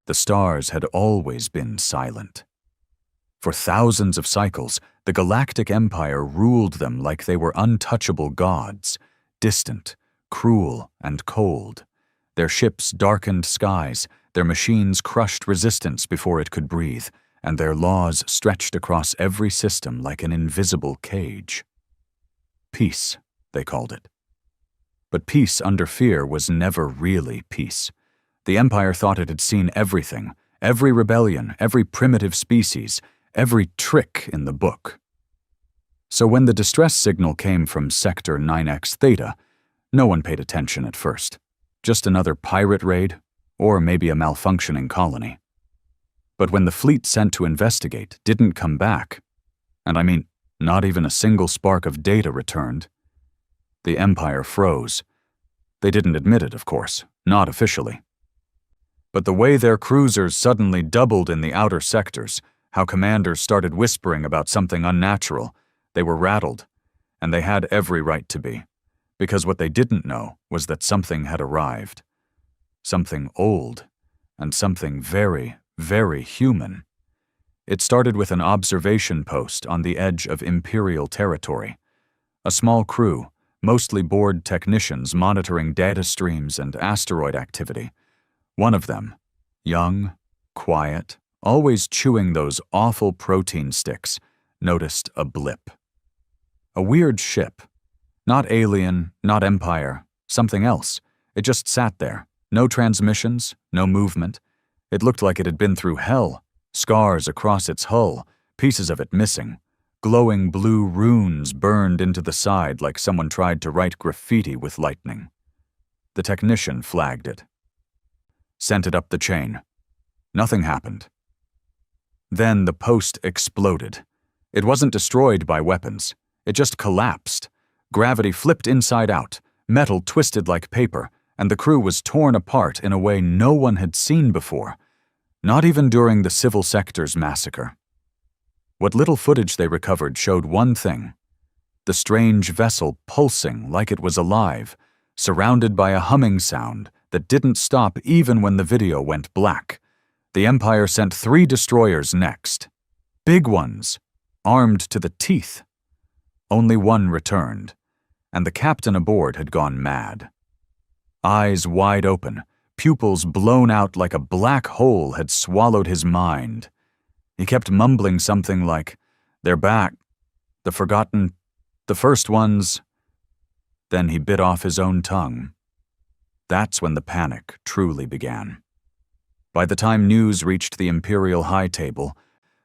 The stars had always been silent. For thousands of cycles, the Galactic Empire ruled them like they were untouchable gods, distant, cruel, and cold. Their ships darkened skies, their machines crushed resistance before it could breathe, and their laws stretched across every system like an invisible cage. Peace, they called it. But peace under fear was never really peace. The Empire thought it had seen everything, every rebellion, every primitive species, every trick in the book. So when the distress signal came from Sector 9X Theta, no one paid attention at first. Just another pirate raid, or maybe a malfunctioning colony. But when the fleet sent to investigate didn't come back, and I mean, not even a single spark of data returned, the Empire froze. They didn't admit it, of course, not officially. But the way their cruisers suddenly doubled in the outer sectors, how commanders started whispering about something unnatural, they were rattled, and they had every right to be, because what they didn't know was that something had arrived. Something old, and something very, very human. It started with an observation post on the edge of Imperial territory. A small crew, mostly bored technicians monitoring data streams and asteroid activity. One of them, young, quiet, always chewing those awful protein sticks, noticed a blip. A weird ship. Not alien, not Empire, something else. It just sat there. No transmissions, no movement. It looked like it had been through hell. Scars across its hull, pieces of it missing. Glowing blue runes burned into the side like someone tried to write graffiti with lightning. The technician flagged it. Sent it up the chain. Nothing happened. Then the post exploded. It wasn't destroyed by weapons. It just collapsed. Gravity flipped inside out, metal twisted like paper, and the crew was torn apart in a way no one had seen before, not even during the Civil Sector's massacre. What little footage they recovered showed one thing: the strange vessel pulsing like it was alive, surrounded by a humming sound that didn't stop even when the video went black. The Empire sent 3 destroyers next. Big ones, armed to the teeth. Only one returned, and the captain aboard had gone mad. Eyes wide open, pupils blown out like a black hole had swallowed his mind. He kept mumbling something like, "They're back, the forgotten, the first ones." Then he bit off his own tongue. That's when the panic truly began. By the time news reached the Imperial high table,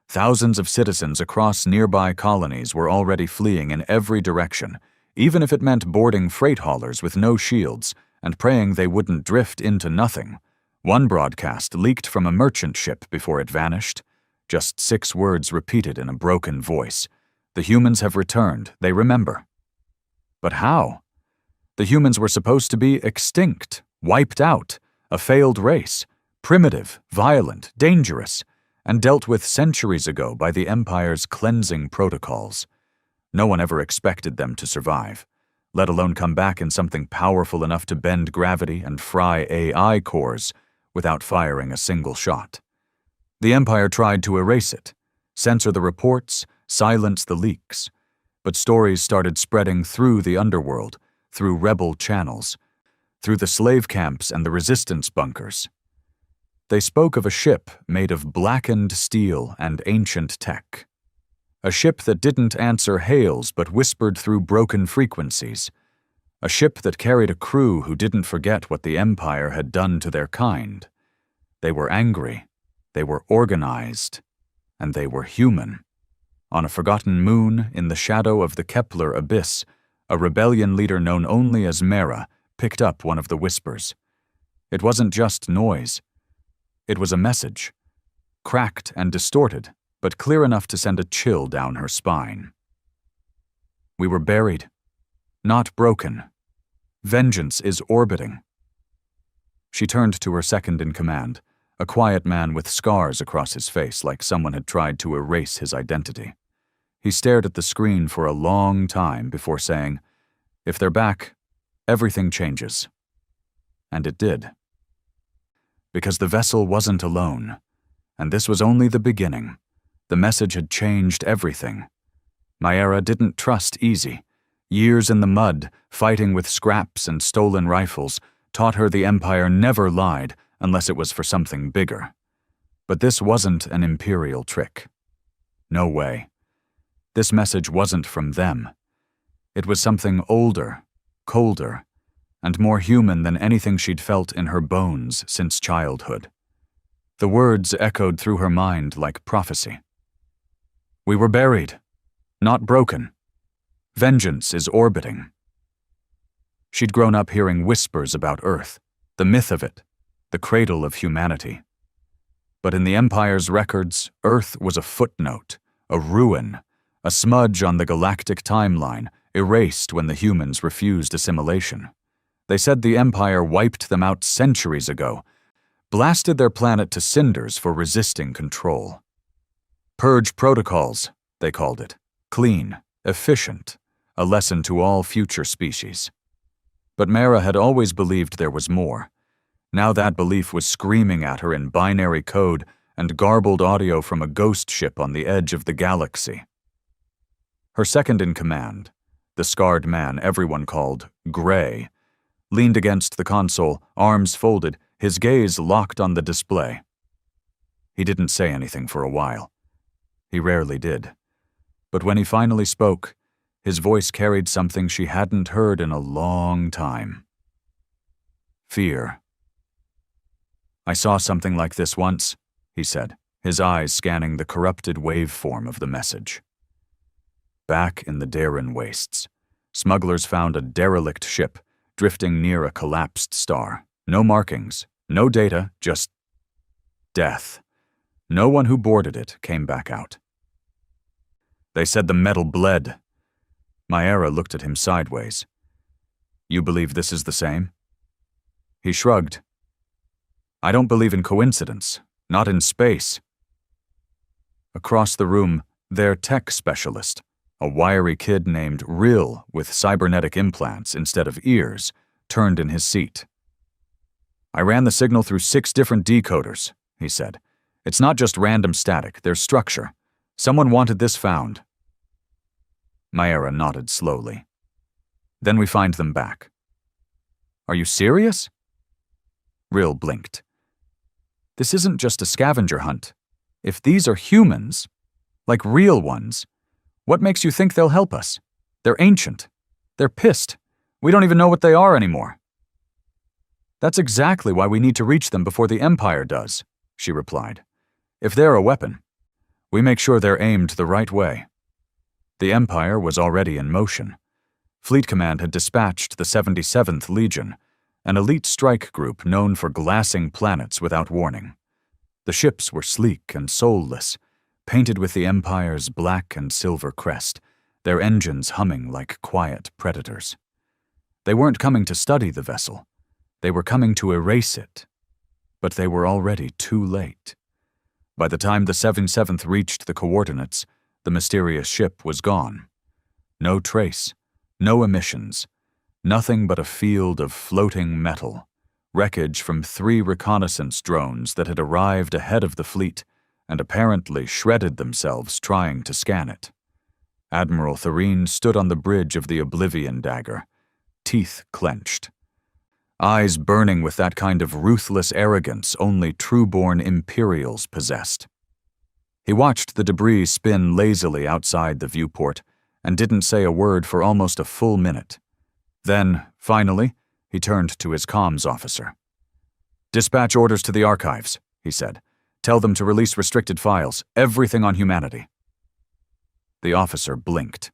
thousands of citizens across nearby colonies were already fleeing in every direction, even if it meant boarding freight haulers with no shields and praying they wouldn't drift into nothing. One broadcast leaked from a merchant ship before it vanished. Just 6 words repeated in a broken voice. The humans have returned, they remember. But how? The humans were supposed to be extinct, wiped out, a failed race, primitive, violent, dangerous, and dealt with centuries ago by the Empire's cleansing protocols. No one ever expected them to survive, let alone come back in something powerful enough to bend gravity and fry AI cores without firing a single shot. The Empire tried to erase it, censor the reports, silence the leaks, but stories started spreading through the underworld, through rebel channels, through the slave camps and the resistance bunkers. They spoke of a ship made of blackened steel and ancient tech. A ship that didn't answer hails but whispered through broken frequencies. A ship that carried a crew who didn't forget what the Empire had done to their kind. They were angry, they were organized, and they were human. On a forgotten moon, in the shadow of the Kepler abyss, a rebellion leader known only as Mera picked up one of the whispers. It wasn't just noise. It was a message, cracked and distorted, but clear enough to send a chill down her spine. We were buried, not broken. Vengeance is orbiting. She turned to her second-in-command, a quiet man with scars across his face like someone had tried to erase his identity. He stared at the screen for a long time before saying, "If they're back, everything changes." And it did. Because the vessel wasn't alone. And this was only the beginning. The message had changed everything. Mayra didn't trust easy. Years in the mud, fighting with scraps and stolen rifles, taught her the Empire never lied unless it was for something bigger. But this wasn't an Imperial trick. No way. This message wasn't from them. It was something older, colder, and more human than anything she'd felt in her bones since childhood. The words echoed through her mind like prophecy. We were buried, not broken. Vengeance is orbiting. She'd grown up hearing whispers about Earth, the myth of it, the cradle of humanity. But in the Empire's records, Earth was a footnote, a ruin, a smudge on the galactic timeline, erased when the humans refused assimilation. They said the Empire wiped them out centuries ago, blasted their planet to cinders for resisting control. Purge protocols, they called it. Clean, efficient, a lesson to all future species. But Mayra had always believed there was more. Now that belief was screaming at her in binary code and garbled audio from a ghost ship on the edge of the galaxy. Her second-in-command, the scarred man everyone called Gray, leaned against the console, arms folded, his gaze locked on the display. He didn't say anything for a while. He rarely did. But when he finally spoke, his voice carried something she hadn't heard in a long time. Fear. I saw something like this once, he said, his eyes scanning the corrupted waveform of the message. Back in the Darren wastes, smugglers found a derelict ship drifting near a collapsed star. No markings, no data, just death. No one who boarded it came back out. They said the metal bled. Mayra looked at him sideways. You believe this is the same? He shrugged. I don't believe in coincidence, not in space. Across the room, their tech specialist, a wiry kid named Rill with cybernetic implants instead of ears, turned in his seat. I ran the signal through 6 different decoders, he said. It's not just random static, there's structure. Someone wanted this found. Mayra nodded slowly. Then we find them back. Are you serious? Rill blinked. This isn't just a scavenger hunt. If these are humans, like real ones, what makes you think they'll help us? They're ancient. They're pissed. We don't even know what they are anymore. That's exactly why we need to reach them before the Empire does, she replied. If they're a weapon, we make sure they're aimed the right way. The Empire was already in motion. Fleet Command had dispatched the 77th Legion, an elite strike group known for glassing planets without warning. The ships were sleek and soulless, painted with the Empire's black and silver crest, their engines humming like quiet predators. They weren't coming to study the vessel. They were coming to erase it. But they were already too late. By the time the 77th reached the coordinates, the mysterious ship was gone. No trace, no emissions, nothing but a field of floating metal, wreckage from 3 reconnaissance drones that had arrived ahead of the fleet and apparently shredded themselves trying to scan it. Admiral Thoreen stood on the bridge of the Oblivion Dagger, teeth clenched, eyes burning with that kind of ruthless arrogance only true-born Imperials possessed. He watched the debris spin lazily outside the viewport and didn't say a word for almost a full minute. Then, finally, he turned to his comms officer. Dispatch orders to the archives, he said. Tell them to release restricted files, everything on humanity. The officer blinked.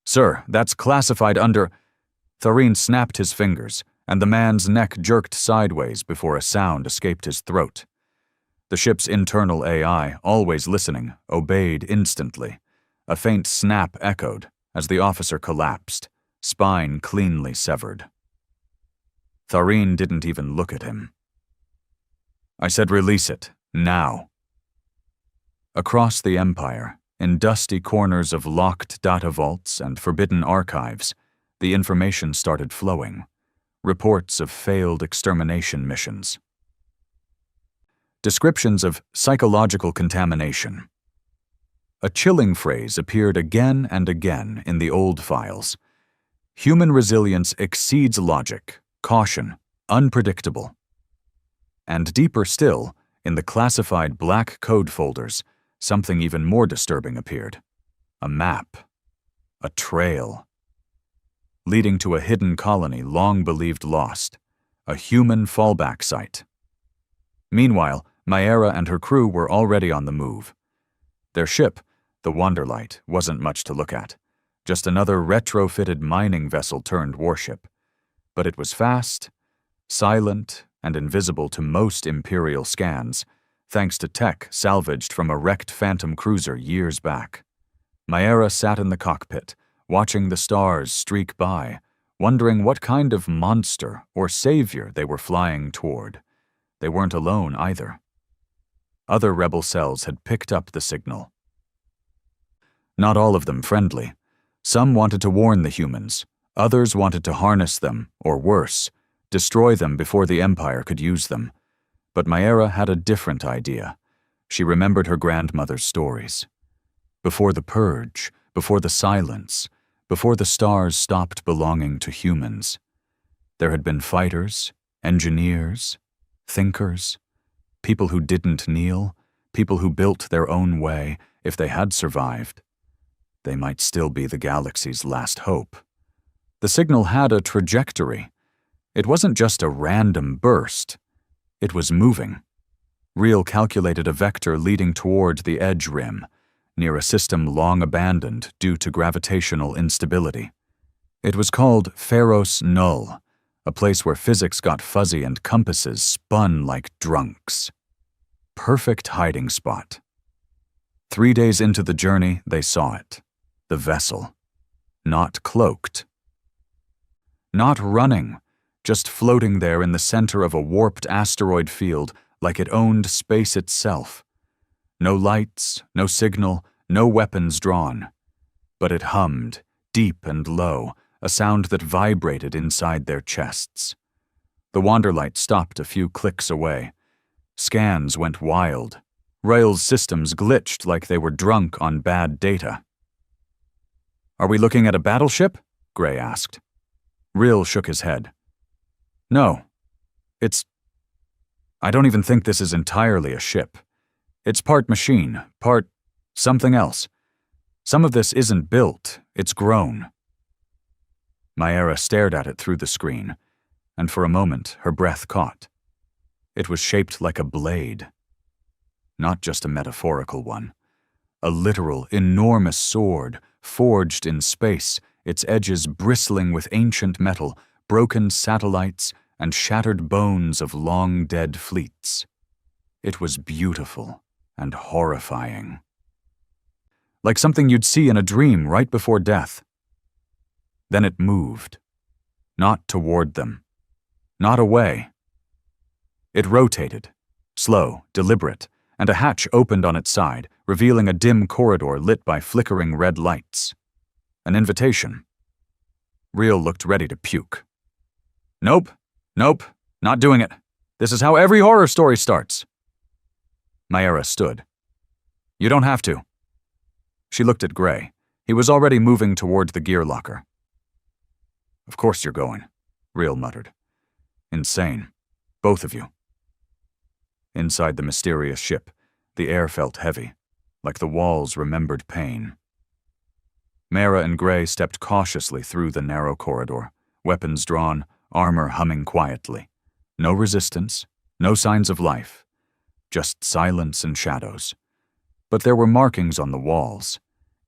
Sir, that's classified under... Thoreen snapped his fingers, and the man's neck jerked sideways before a sound escaped his throat. The ship's internal AI, always listening, obeyed instantly. A faint snap echoed as the officer collapsed, spine cleanly severed. Thoreen didn't even look at him. I said release it, now. Across the Empire, in dusty corners of locked data vaults and forbidden archives, the information started flowing. Reports of failed extermination missions. descriptions of psychological contamination. A chilling phrase appeared again and again in the old files. Human resilience exceeds logic, caution, unpredictable. And deeper still, in the classified black code folders, something even more disturbing appeared. A map. A trail. Leading to a hidden colony long believed lost. A human fallback site. Meanwhile, Maera and her crew were already on the move. Their ship, the Wanderlight, wasn't much to look at. Just another retrofitted mining vessel turned warship. But it was fast, silent, and invisible to most Imperial scans, thanks to tech salvaged from a wrecked Phantom cruiser years back. Maera sat in the cockpit, watching the stars streak by, wondering what kind of monster or savior they were flying toward. They weren't alone either. Other rebel cells had picked up the signal. Not all of them friendly. Some wanted to warn the humans. Others wanted to harness them, or worse, destroy them before the Empire could use them. But Maera had a different idea. She remembered her grandmother's stories. Before the Purge, before the Silence, before the stars stopped belonging to humans, there had been fighters, engineers, thinkers, people who didn't kneel, people who built their own way. If they had survived, they might still be the galaxy's last hope. The signal had a trajectory. It wasn't just a random burst. It was moving. Real calculated a vector leading toward the edge rim, near a system long abandoned due to gravitational instability. It was called Pharos Null, a place where physics got fuzzy and compasses spun like drunks. Perfect hiding spot. 3 days into the journey, they saw it. The vessel. Not cloaked. Not running, just floating there in the center of a warped asteroid field like it owned space itself. No lights, no signal, no weapons drawn. But it hummed, deep and low, a sound that vibrated inside their chests. The Wanderlight stopped a few clicks away. Scans went wild. Rail's systems glitched like they were drunk on bad data. "Are we looking at a battleship?" Gray asked. Rill shook his head. "No. I don't even think this is entirely a ship. It's part machine, part something else. Some of this isn't built, it's grown." Maera stared at it through the screen, and for a moment her breath caught. It was shaped like a blade. Not just a metaphorical one. A literal, enormous sword, forged in space, its edges bristling with ancient metal, broken satellites, and shattered bones of long-dead fleets. It was beautiful and horrifying. Like something you'd see in a dream right before death. Then it moved. Not toward them. Not away. It rotated, slow, deliberate, and a hatch opened on its side, revealing a dim corridor lit by flickering red lights. An invitation. Rill looked ready to puke. Nope, not doing it. This is how every horror story starts." Maera stood. "You don't have to." She looked at Gray. He was already moving toward the gear locker. "Of course you're going," Rill muttered. "Insane. Both of you." Inside the mysterious ship, the air felt heavy, like the walls remembered pain. Maera and Gray stepped cautiously through the narrow corridor, weapons drawn, armor humming quietly. No resistance, no signs of life, just silence and shadows. But there were markings on the walls,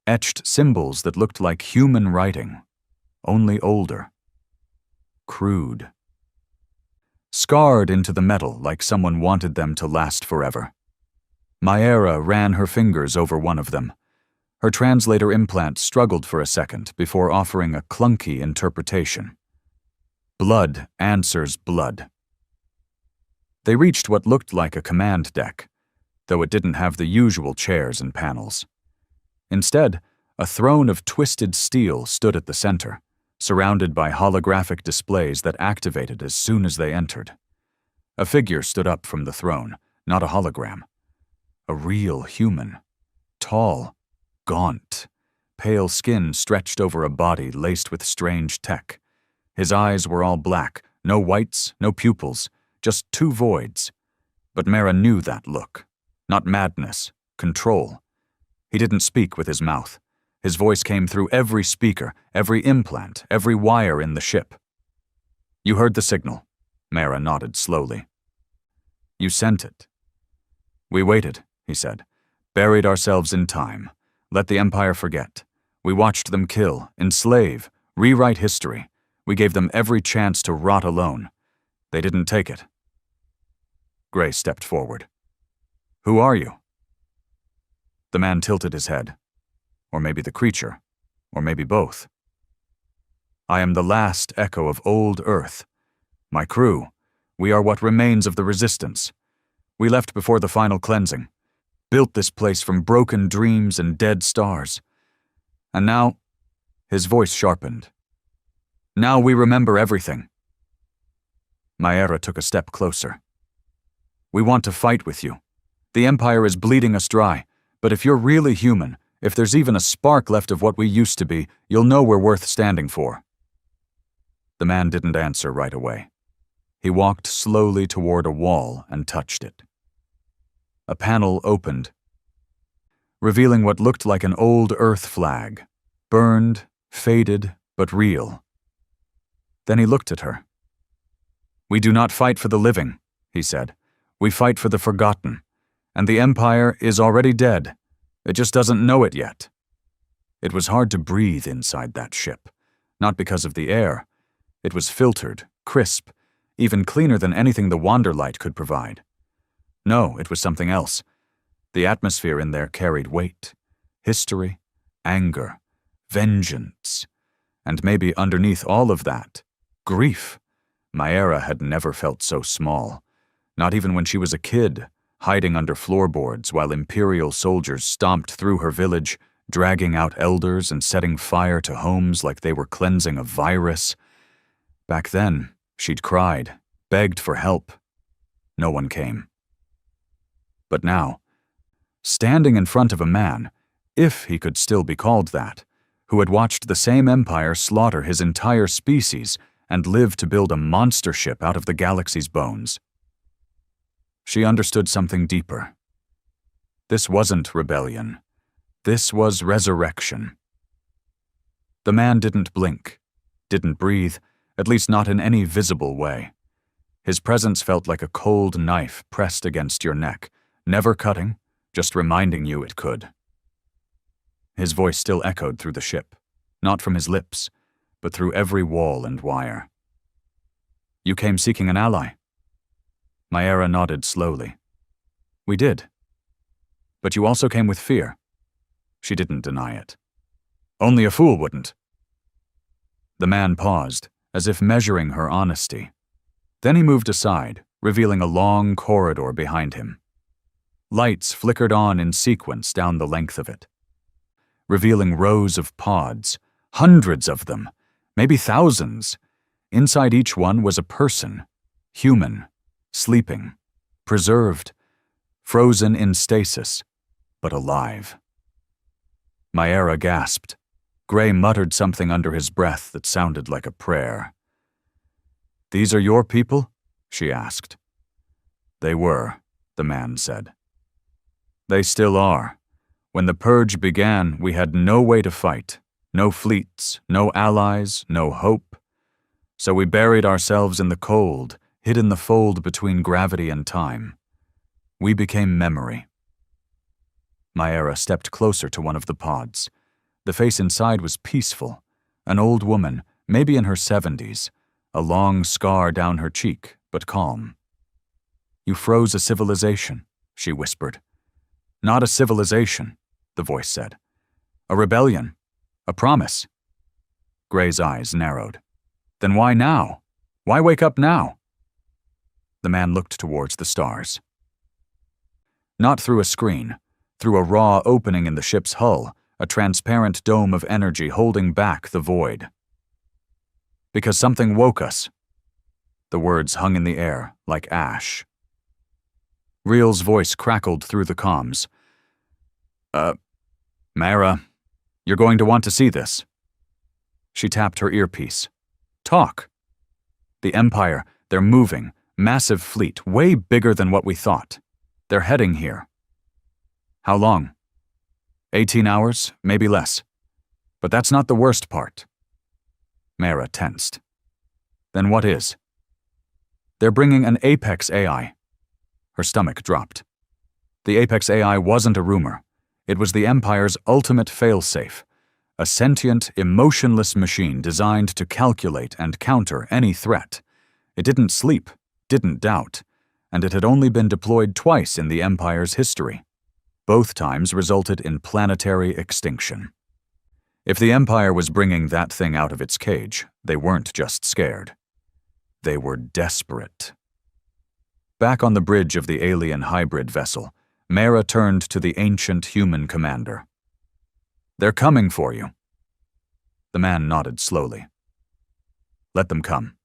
etched symbols that looked like human writing, only older. Crude. Scarred into the metal like someone wanted them to last forever. Maera ran her fingers over one of them. Her translator implant struggled for a second before offering a clunky interpretation. Blood answers blood. They reached what looked like a command deck, though it didn't have the usual chairs and panels. Instead, a throne of twisted steel stood at the center, surrounded by holographic displays that activated as soon as they entered. A figure stood up from the throne, Not a hologram. A real human. Tall, gaunt, pale skin stretched over a body laced with strange tech. His eyes were all black, no whites, no pupils, just two voids. But Mara knew that look. Not madness, control. He didn't speak with his mouth. His voice came through every speaker, every implant, every wire in the ship. You heard the signal. Mara nodded slowly. You sent it. We waited, he said. Buried ourselves in time. Let the Empire forget. We watched them kill, enslave, rewrite history. We gave them every chance to rot alone. They didn't take it. Gray stepped forward. Who are you? The man tilted his head. Or maybe the creature. Or maybe both. I am the last echo of old Earth. My crew, we are what remains of the Resistance. We left before the final cleansing. Built this place from broken dreams and dead stars. And now, his voice sharpened. Now we remember everything. Maera took a step closer. We want to fight with you. The Empire is bleeding us dry, but if you're really human, if there's even a spark left of what we used to be, you'll know we're worth standing for. The man didn't answer right away. He walked slowly toward a wall and touched it. A panel opened, revealing what looked like an old Earth flag, burned, faded, but real. Then he looked at her. We do not fight for the living, he said. We fight for the forgotten, and the Empire is already dead. It just doesn't know it yet. It was hard to breathe inside that ship, not because of the air. It was filtered, crisp, even cleaner than anything the Wanderlight could provide. No, it was something else. The atmosphere in there carried weight, history, anger, vengeance, and maybe underneath all of that, grief. Maera had never felt so small, not even when she was a kid, hiding under floorboards while Imperial soldiers stomped through her village, dragging out elders and setting fire to homes like they were cleansing a virus. Back then, she'd cried, begged for help. No one came. But now, standing in front of a man, if he could still be called that, who had watched the same empire slaughter his entire species and live to build a monster ship out of the galaxy's bones. She understood something deeper. This wasn't rebellion. This was resurrection. The man didn't blink, didn't breathe, at least not in any visible way. His presence felt like a cold knife pressed against your neck, never cutting, just reminding you it could. His voice still echoed through the ship, not from his lips, but through every wall and wire. You came seeking an ally. Maera nodded slowly. We did. But you also came with fear. She didn't deny it. Only a fool wouldn't. The man paused, as if measuring her honesty. Then he moved aside, revealing a long corridor behind him. Lights flickered on in sequence down the length of it, revealing rows of pods, hundreds of them, maybe thousands. Inside each one was a person, human, sleeping, preserved, frozen in stasis, but alive. Maera gasped. Gray muttered something under his breath that sounded like a prayer. These are your people? She asked. They were, the man said. They still are. When the purge began, we had no way to fight, no fleets, no allies, no hope. So we buried ourselves in the cold, hid in the fold between gravity and time. We became memory. Maera stepped closer to one of the pods. The face inside was peaceful, an old woman, maybe in her 70s, a long scar down her cheek, but calm. You froze a civilization, she whispered. Not a civilization, the voice said. A rebellion, a promise. Gray's eyes narrowed. Then why now? Why wake up now? The man looked towards the stars. Not through a screen, through a raw opening in the ship's hull, a transparent dome of energy holding back the void. Because something woke us. The words hung in the air like ash. Real's voice crackled through the comms. Mara, you're going to want to see this. She tapped her earpiece. Talk. The Empire, they're moving. Massive fleet, way bigger than what we thought. They're heading here. How long? 18 hours, maybe less. But that's not the worst part. Mara tensed. Then what is? They're bringing an Apex AI. Her stomach dropped. The Apex AI wasn't a rumor. It was the Empire's ultimate failsafe, a sentient, emotionless machine designed to calculate and counter any threat. It didn't sleep, didn't doubt, and it had only been deployed twice in the Empire's history. Both times resulted in planetary extinction. If the Empire was bringing that thing out of its cage, they weren't just scared. They were desperate. Back on the bridge of the alien hybrid vessel, Mara turned to the ancient human commander. They're coming for you. The man nodded slowly. Let them come.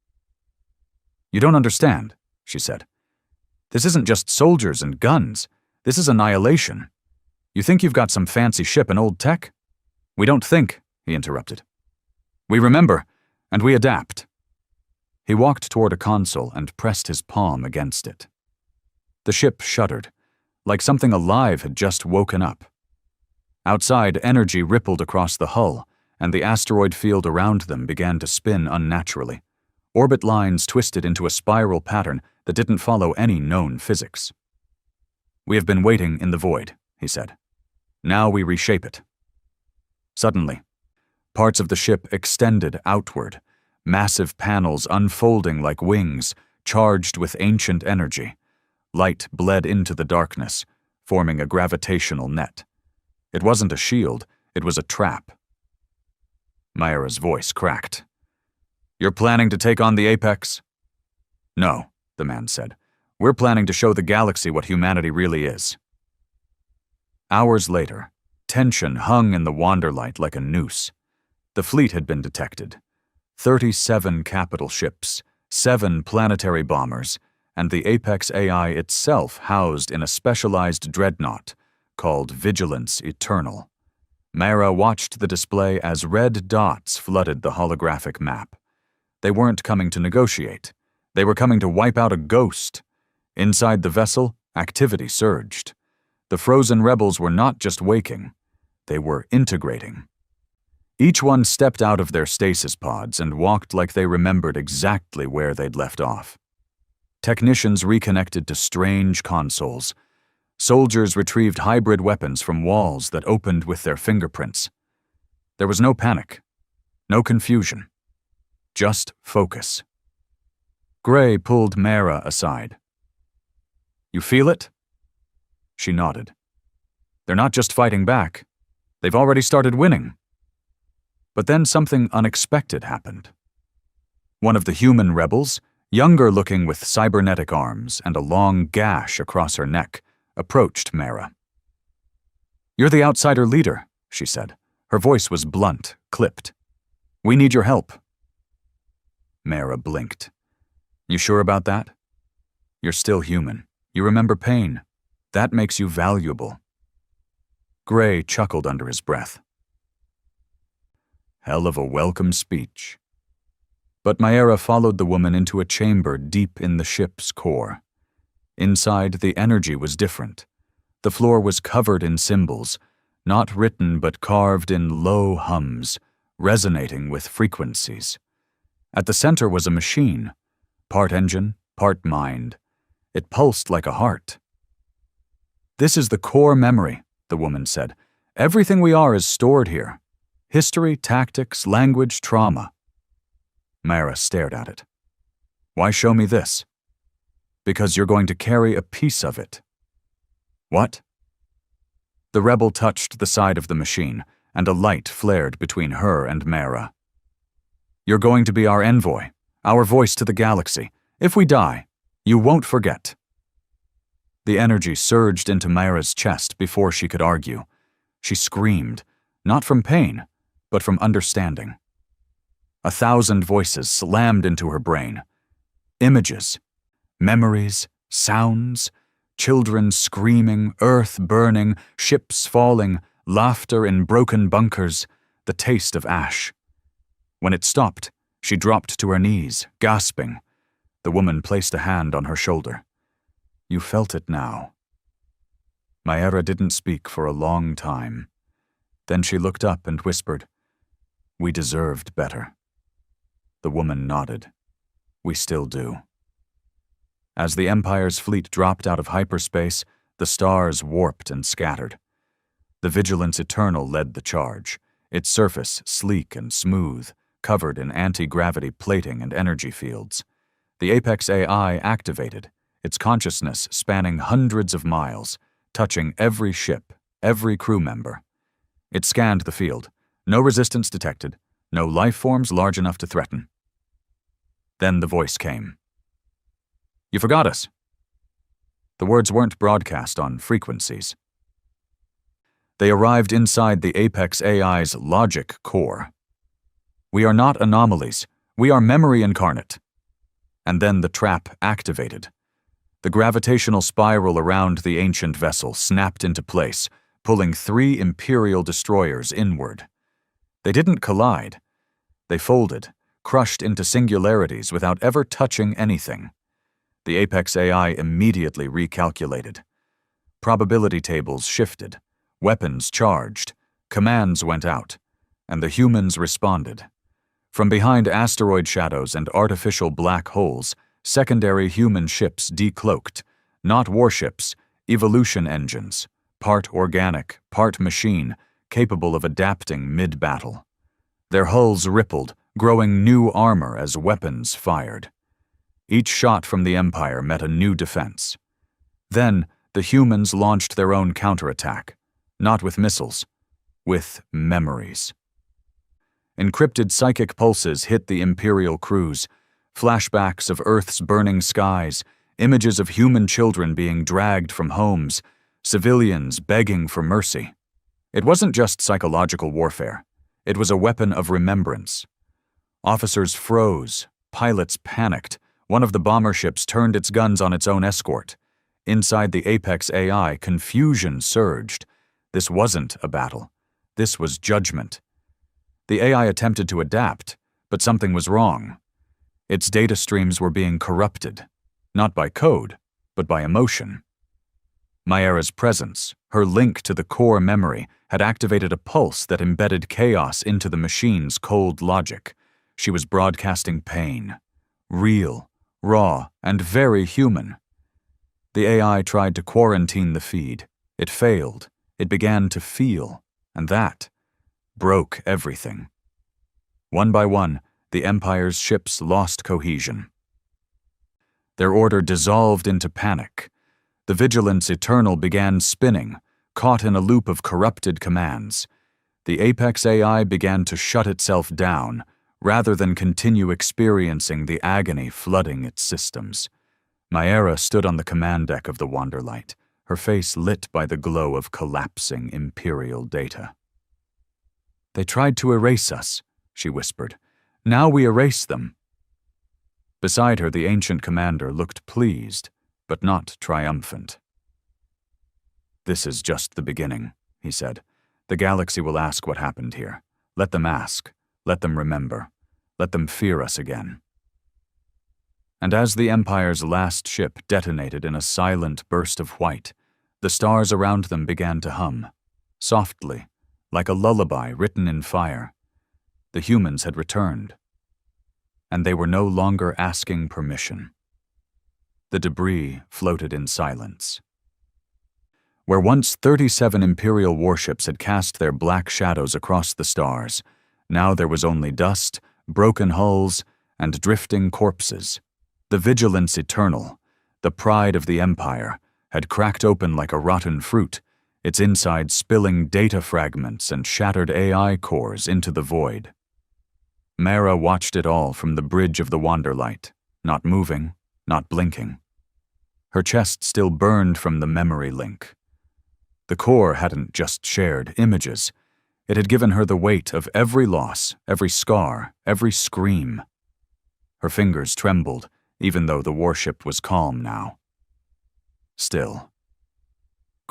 You don't understand, she said. This isn't just soldiers and guns. This is annihilation. You think you've got some fancy ship and old tech? We don't think, he interrupted. We remember, and we adapt. He walked toward a console and pressed his palm against it. The ship shuddered, like something alive had just woken up. Outside, energy rippled across the hull, and the asteroid field around them began to spin unnaturally. Orbit lines twisted into a spiral pattern that didn't follow any known physics. We have been waiting in the void, he said. Now we reshape it. Suddenly, parts of the ship extended outward, massive panels unfolding like wings, charged with ancient energy. Light bled into the darkness, forming a gravitational net. It wasn't a shield, it was a trap. Myra's voice cracked. You're planning to take on the Apex? No, the man said. We're planning to show the galaxy what humanity really is. Hours later, tension hung in the Wanderlight like a noose. The fleet had been detected. 37 capital ships, 7 planetary bombers, and the Apex AI itself housed in a specialized dreadnought called Vigilance Eternal. Mara watched the display as red dots flooded the holographic map. They weren't coming to negotiate. They were coming to wipe out a ghost. Inside the vessel, activity surged. The frozen rebels were not just waking. They were integrating. Each one stepped out of their stasis pods and walked like they remembered exactly where they'd left off. Technicians reconnected to strange consoles. Soldiers retrieved hybrid weapons from walls that opened with their fingerprints. There was no panic, no confusion, just focus. Gray pulled Mara aside. You feel it? She nodded. They're not just fighting back. They've already started winning. But then something unexpected happened. One of the human rebels, younger looking with cybernetic arms and a long gash across her neck, approached Mara. You're the outsider leader, she said. Her voice was blunt, clipped. We need your help. Mara blinked. You sure about that? You're still human. You remember pain. That makes you valuable. Gray chuckled under his breath. Hell of a welcome speech. But Mara followed the woman into a chamber deep in the ship's core. Inside, the energy was different. The floor was covered in symbols, not written but carved in low hums, resonating with frequencies. At the center was a machine, part engine, part mind. It pulsed like a heart. This is the core memory, the woman said. Everything we are is stored here. History, tactics, language, trauma. Mara stared at it. Why show me this? Because you're going to carry a piece of it. What? The rebel touched the side of the machine, and a light flared between her and Mara. You're going to be our envoy, our voice to the galaxy. If we die, you won't forget. The energy surged into Mara's chest before she could argue. She screamed, not from pain, but from understanding. 1,000 voices slammed into her brain. Images, memories, sounds, Children screaming, earth burning, ships falling, laughter in broken bunkers, the taste of ash. When it stopped, she dropped to her knees, gasping. The woman placed a hand on her shoulder. You felt it now. Maera didn't speak for a long time. Then she looked up and whispered, We deserved better. The woman nodded. We still do. As the Empire's fleet dropped out of hyperspace, the stars warped and scattered. The Vigilance Eternal led the charge, its surface sleek and smooth, covered in anti-gravity plating and energy fields. The Apex AI activated, its consciousness spanning hundreds of miles, touching every ship, every crew member. It scanned the field. No resistance detected, no life forms large enough to threaten. Then the voice came. You forgot us. The words weren't broadcast on frequencies. They arrived inside the Apex AI's logic core. We are not anomalies. We are memory incarnate. And then the trap activated. The gravitational spiral around the ancient vessel snapped into place, pulling 3 Imperial destroyers inward. They didn't collide. They folded, crushed into singularities without ever touching anything. The Apex AI immediately recalculated. Probability tables shifted, weapons charged, commands went out, and the humans responded. From behind asteroid shadows and artificial black holes, secondary human ships decloaked, not warships, evolution engines, part organic, part machine, capable of adapting mid-battle. Their hulls rippled, growing new armor as weapons fired. Each shot from the Empire met a new defense. Then, the humans launched their own counterattack, not with missiles, with memories. Encrypted psychic pulses hit the Imperial crews, flashbacks of Earth's burning skies, images of human children being dragged from homes, civilians begging for mercy. It wasn't just psychological warfare. It was a weapon of remembrance. Officers froze, pilots panicked. One of the bomber ships turned its guns on its own escort. Inside the Apex AI, confusion surged. This wasn't a battle. This was judgment. The AI attempted to adapt, but something was wrong. Its data streams were being corrupted, not by code, but by emotion. Maera's presence, her link to the core memory, had activated a pulse that embedded chaos into the machine's cold logic. She was broadcasting pain. Real, raw, and very human. The AI tried to quarantine the feed. It failed. It began to feel, and that broke everything. One by one, the Empire's ships lost cohesion. Their order dissolved into panic. The Vigilance Eternal began spinning, caught in a loop of corrupted commands. The Apex AI began to shut itself down, rather than continue experiencing the agony flooding its systems. Maera stood on the command deck of the Wanderlight, her face lit by the glow of collapsing Imperial data. They tried to erase us, she whispered. Now we erase them. Beside her, the ancient commander looked pleased, but not triumphant. This is just the beginning, he said. The galaxy will ask what happened here. Let them ask. Let them remember. Let them fear us again. And as the Empire's last ship detonated in a silent burst of white, the stars around them began to hum, softly, like a lullaby written in fire. The humans had returned, and they were no longer asking permission. The debris floated in silence. Where once 37 Imperial warships had cast their black shadows across the stars, now there was only dust, broken hulls, and drifting corpses. The Vigilance Eternal, the pride of the Empire, had cracked open like a rotten fruit, its inside spilling data fragments and shattered AI cores into the void. Maera watched it all from the bridge of the Wanderlight, not moving, not blinking. Her chest still burned from the memory link. The core hadn't just shared images. It had given her the weight of every loss, every scar, every scream. Her fingers trembled, even though the warship was calm now. Still,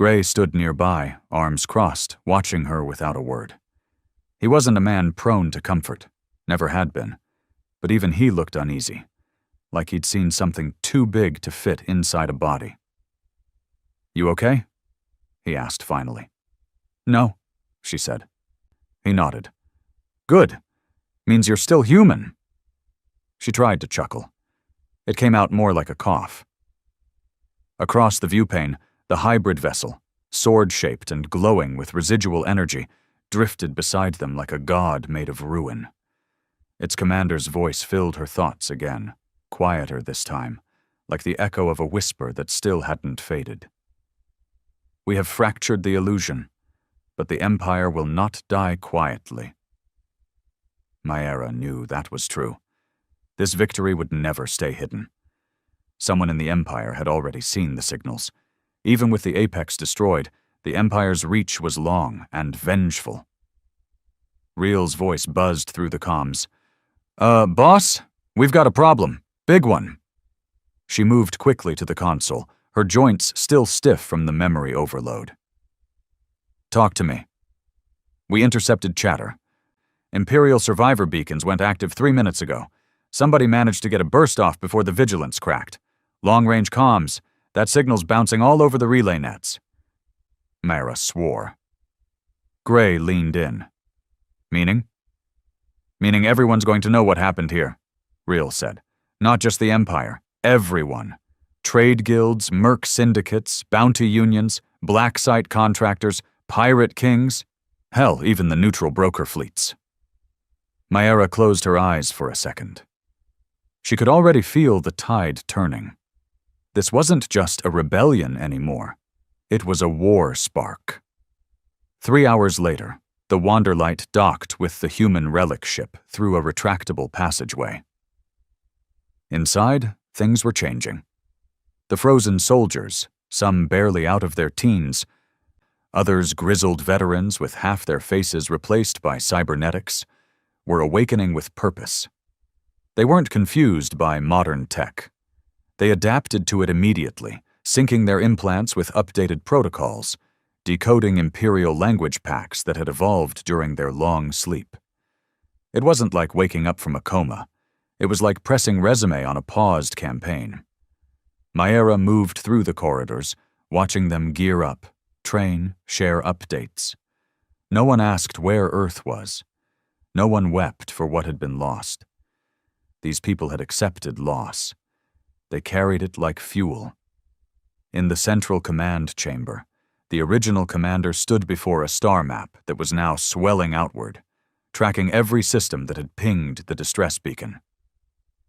Gray stood nearby, arms crossed, watching her without a word. He wasn't a man prone to comfort, never had been, but even he looked uneasy, like he'd seen something too big to fit inside a body. "You okay?" he asked finally. "No," she said. He nodded. "Good. Means you're still human." She tried to chuckle. It came out more like a cough. Across the viewpane, the hybrid vessel, sword-shaped and glowing with residual energy, drifted beside them like a god made of ruin. Its commander's voice filled her thoughts again, quieter this time, like the echo of a whisper that still hadn't faded. "We have fractured the illusion, but the Empire will not die quietly." Mayera knew that was true. This victory would never stay hidden. Someone in the Empire had already seen the signals. Even with the apex destroyed, the Empire's reach was long and vengeful. Real's voice buzzed through the comms. Boss, we've got a problem. Big one." She moved quickly to the console, her joints still stiff from the memory overload. "Talk to me." "We intercepted chatter. Imperial survivor beacons went active 3 minutes ago. Somebody managed to get a burst off before the vigilance cracked. Long-range comms. That signal's bouncing all over the relay nets." Mayera swore. Gray leaned in. "Meaning?" "Meaning everyone's going to know what happened here," Real said. "Not just the Empire. Everyone. Trade guilds, merc syndicates, bounty unions, black site contractors, pirate kings. Hell, even the neutral broker fleets." Mayera closed her eyes for a second. She could already feel the tide turning. This wasn't just a rebellion anymore. It was a war spark. 3 hours later, the Wanderlight docked with the human relic ship through a retractable passageway. Inside, things were changing. The frozen soldiers, some barely out of their teens, others grizzled veterans with half their faces replaced by cybernetics, were awakening with purpose. They weren't confused by modern tech. They adapted to it immediately, syncing their implants with updated protocols, decoding Imperial language packs that had evolved during their long sleep. It wasn't like waking up from a coma. It was like pressing resume on a paused campaign. Mayera moved through the corridors, watching them gear up, train, share updates. No one asked where Earth was. No one wept for what had been lost. These people had accepted loss. They carried it like fuel. In the central command chamber, the original commander stood before a star map that was now swelling outward, tracking every system that had pinged the distress beacon.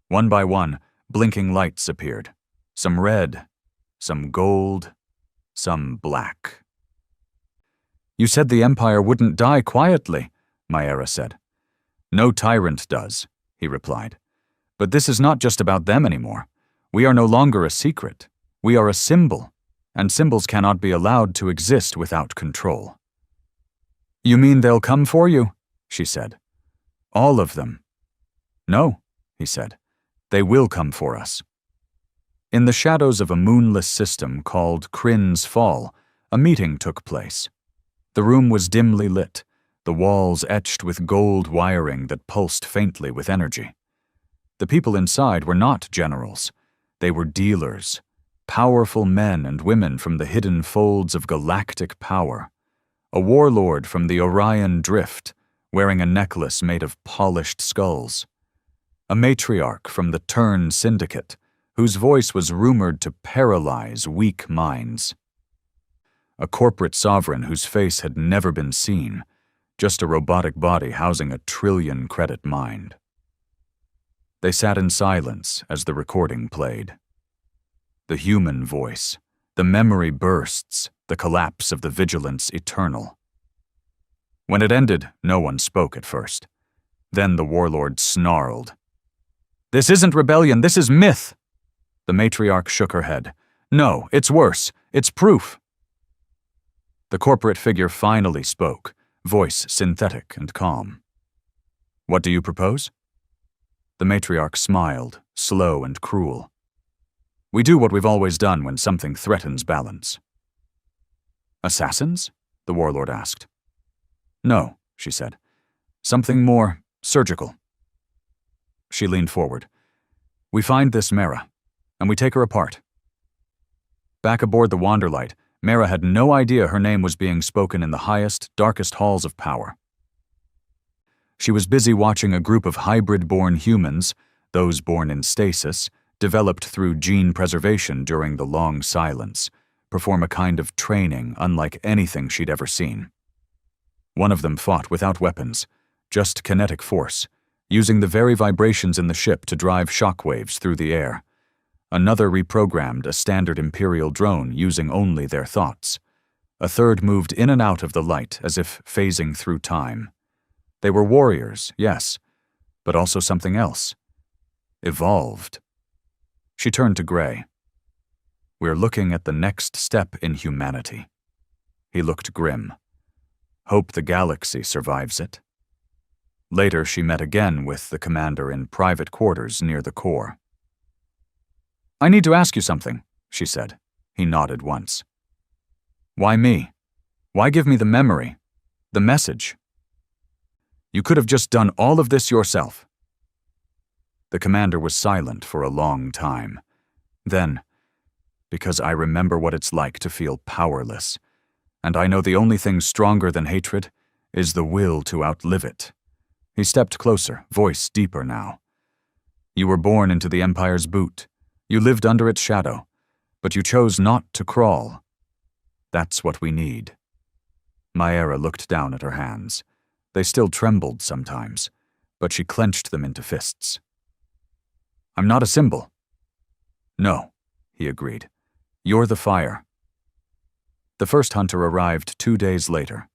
One by one, blinking lights appeared. Some red, some gold, some black. "You said the Empire wouldn't die quietly," Mayera said. "No tyrant does," he replied. "But this is not just about them anymore. We are no longer a secret. We are a symbol, and symbols cannot be allowed to exist without control." "You mean they'll come for you?" she said. "All of them." "No," he said. "They will come for us." In the shadows of a moonless system called Kryn's Fall, a meeting took place. The room was dimly lit, the walls etched with gold wiring that pulsed faintly with energy. The people inside were not generals. They were dealers, powerful men and women from the hidden folds of galactic power. A warlord from the Orion Drift, wearing a necklace made of polished skulls. A matriarch from the Turn Syndicate, whose voice was rumored to paralyze weak minds. A corporate sovereign whose face had never been seen, just a robotic body housing a trillion-credit mind. They sat in silence as the recording played. The human voice, the memory bursts, the collapse of the vigilance eternal. When it ended, no one spoke at first. Then the warlord snarled. "This isn't rebellion, this is myth!" The matriarch shook her head. "No, it's worse. It's proof." The corporate figure finally spoke, voice synthetic and calm. "What do you propose?" The matriarch smiled, slow and cruel. "We do what we've always done when something threatens balance." Assassins? The warlord asked. No, she said. Something more surgical. She leaned forward. We find this Mara, and we take her apart. Back aboard the Wanderlight, Mara had no idea her name was being spoken in the highest, darkest halls of power. She was busy watching a group of hybrid-born humans, those born in stasis, developed through gene preservation during the long silence, perform a kind of training unlike anything she'd ever seen. One of them fought without weapons, just kinetic force, using the very vibrations in the ship to drive shockwaves through the air. Another reprogrammed a standard Imperial drone using only their thoughts. A third moved in and out of the light as if phasing through time. They were warriors, yes, but also something else. Evolved. She turned to Gray. We're looking at the next step in humanity. He looked grim. Hope the galaxy survives it. Later, she met again with the commander in private quarters near the core. I need to ask you something, she said. He nodded once. Why me? Why give me the memory? The message? You could have just done all of this yourself. The commander was silent for a long time. Then, because I remember what it's like to feel powerless, and I know the only thing stronger than hatred is the will to outlive it. He stepped closer, voice deeper now. You were born into the Empire's boot. You lived under its shadow, but you chose not to crawl. That's what we need. Maera looked down at her hands. They still trembled sometimes, but she clenched them into fists. I'm not a symbol. No, he agreed. You're the fire. The first hunter arrived 2 days later.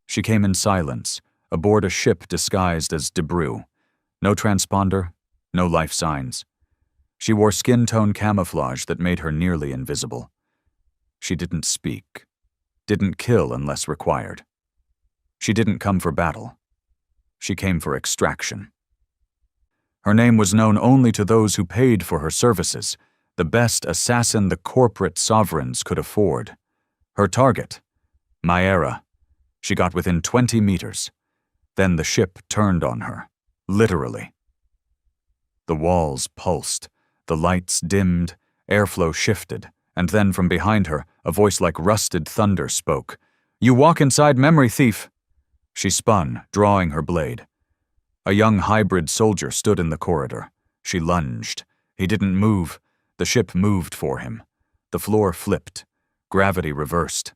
She came in silence, aboard a ship disguised as Debrew. No transponder, no life signs. She wore skin tone camouflage that made her nearly invisible. She didn't speak, didn't kill unless required. She didn't come for battle. She came for extraction. Her name was known only to those who paid for her services, the best assassin the corporate sovereigns could afford. Her target, Maera. She got within 20 meters. Then the ship turned on her, literally. The walls pulsed, the lights dimmed, airflow shifted, and then from behind her, a voice like rusted thunder spoke. You walk inside, memory thief. She spun, drawing her blade. A young hybrid soldier stood in the corridor. She lunged. He didn't move. The ship moved for him. The floor flipped. Gravity reversed.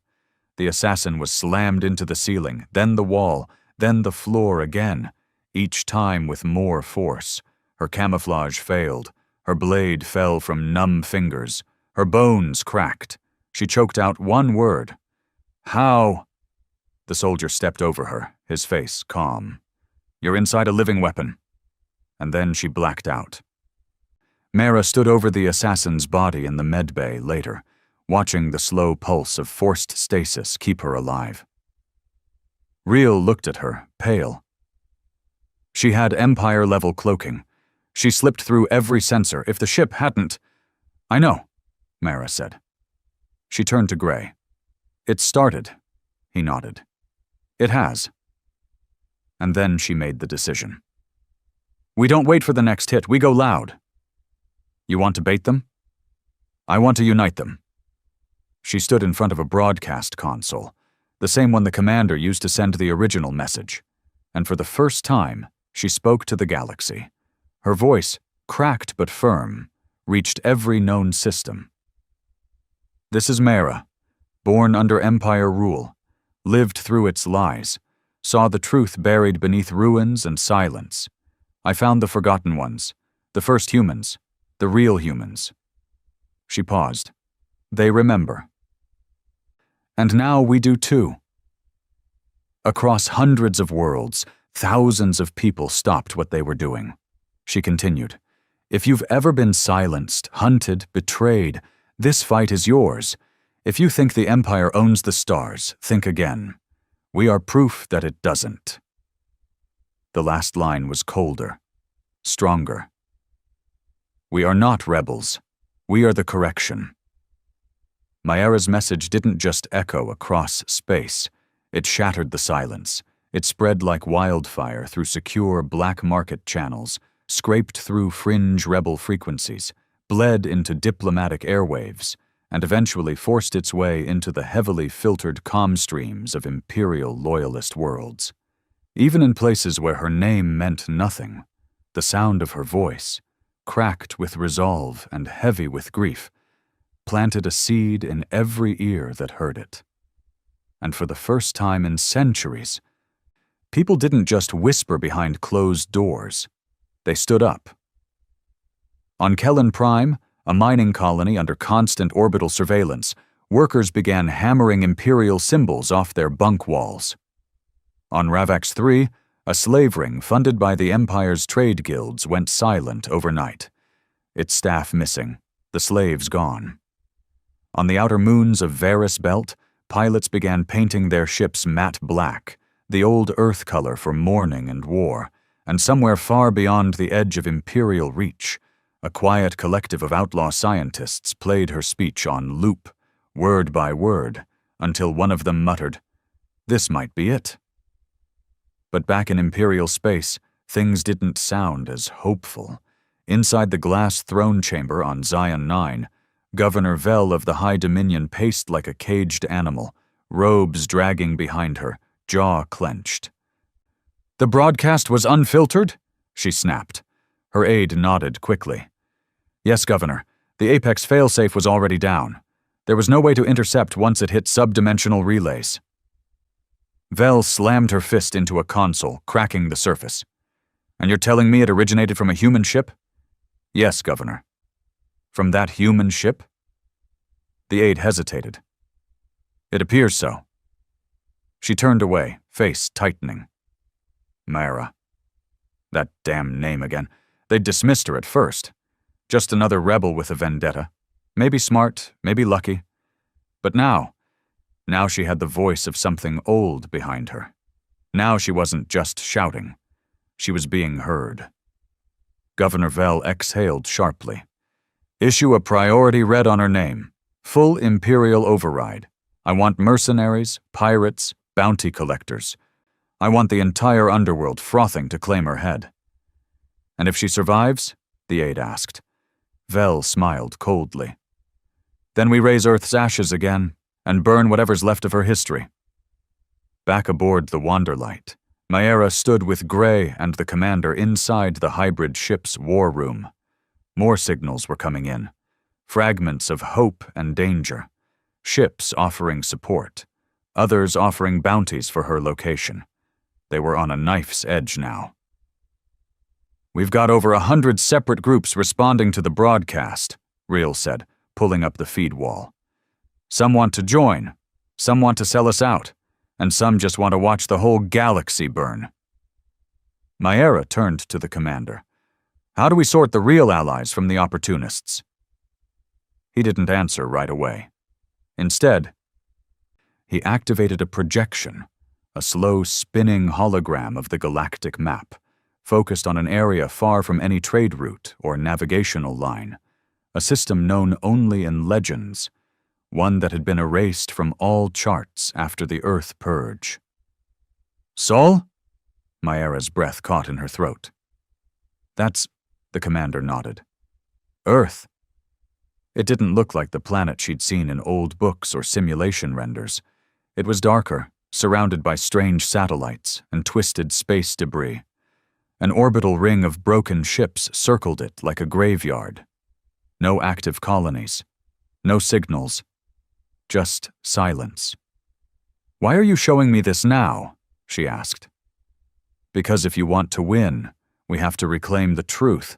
The assassin was slammed into the ceiling, then the wall, then the floor again, each time with more force. Her camouflage failed. Her blade fell from numb fingers. Her bones cracked. She choked out one word. How? The soldier stepped over her, his face calm. You're inside a living weapon. And then she blacked out. Mara stood over the assassin's body in the medbay later, watching the slow pulse of forced stasis keep her alive. Real looked at her, pale. She had Empire-level cloaking. She slipped through every sensor. If the ship hadn't... I know, Mara said. She turned to Gray. It started. He nodded. It has. And then she made the decision. We don't wait for the next hit, we go loud. You want to bait them? I want to unite them. She stood in front of a broadcast console, the same one the commander used to send the original message, and for the first time, she spoke to the galaxy. Her voice, cracked but firm, reached every known system. This is Mara, born under Empire rule, lived through its lies, saw the truth buried beneath ruins and silence. I found the forgotten ones, the first humans, the real humans. She paused. They remember. And now we do too. Across hundreds of worlds, thousands of people stopped what they were doing. She continued, if you've ever been silenced, hunted, betrayed, this fight is yours. If you think the Empire owns the stars, think again. We are proof that it doesn't. The last line was colder, stronger. We are not rebels. We are the correction. Myera's message didn't just echo across space. It shattered the silence. It spread like wildfire through secure black market channels, scraped through fringe rebel frequencies, bled into diplomatic airwaves, and eventually forced its way into the heavily filtered comm streams of Imperial loyalist worlds. Even in places where her name meant nothing, the sound of her voice, cracked with resolve and heavy with grief, planted a seed in every ear that heard it. And for the first time in centuries, people didn't just whisper behind closed doors. They stood up. On Kellen Prime, a mining colony under constant orbital surveillance, workers began hammering Imperial symbols off their bunk walls. On Ravax 3, a slave ring funded by the Empire's trade guilds went silent overnight. Its staff missing, the slaves gone. On the outer moons of Varus Belt, pilots began painting their ships matte black, the old Earth color for mourning and war, and somewhere far beyond the edge of Imperial reach, a quiet collective of outlaw scientists played her speech on loop, word by word, until one of them muttered, "This might be it." But back in Imperial space, things didn't sound as hopeful. Inside the glass throne chamber on Zion 9, Governor Vel of the High Dominion paced like a caged animal, robes dragging behind her, jaw clenched. "The broadcast was unfiltered?" she snapped. Her aide nodded quickly. "Yes, Governor. The Apex failsafe was already down. There was no way to intercept once it hit subdimensional relays." Vel slammed her fist into a console, cracking the surface. "And you're telling me it originated from a human ship?" "Yes, Governor." "From that human ship?" The aide hesitated. "It appears so." She turned away, face tightening. Myera. That damn name again. They'd dismissed her at first. Just another rebel with a vendetta. Maybe smart, maybe lucky. But now she had the voice of something old behind her. Now she wasn't just shouting. She was being heard. Governor Vel exhaled sharply. "Issue a priority red on her name. Full Imperial override. I want mercenaries, pirates, bounty collectors. I want the entire underworld frothing to claim her head." "And if she survives?" the aide asked. Vel smiled coldly. "Then we raise Earth's ashes again and burn whatever's left of her history." Back aboard the Wanderlight, Myera stood with Gray and the commander inside the hybrid ship's war room. More signals were coming in. Fragments of hope and danger. Ships offering support. Others offering bounties for her location. They were on a knife's edge now. "We've got over 100 separate groups responding to the broadcast," Reel said, pulling up the feed wall. "Some want to join, some want to sell us out, and some just want to watch the whole galaxy burn." Myera turned to the commander. "How do we sort the real allies from the opportunists?" He didn't answer right away. Instead, he activated a projection, a slow spinning hologram of the galactic map, focused on an area far from any trade route or navigational line, a system known only in legends, one that had been erased from all charts after the Earth Purge. "Sol?" Myera's breath caught in her throat. "That's," the commander nodded. "Earth." It didn't look like the planet she'd seen in old books or simulation renders. It was darker, surrounded by strange satellites and twisted space debris. An orbital ring of broken ships circled it like a graveyard. No active colonies. No signals. Just silence. "Why are you showing me this now?" she asked. "Because if you want to win, we have to reclaim the truth.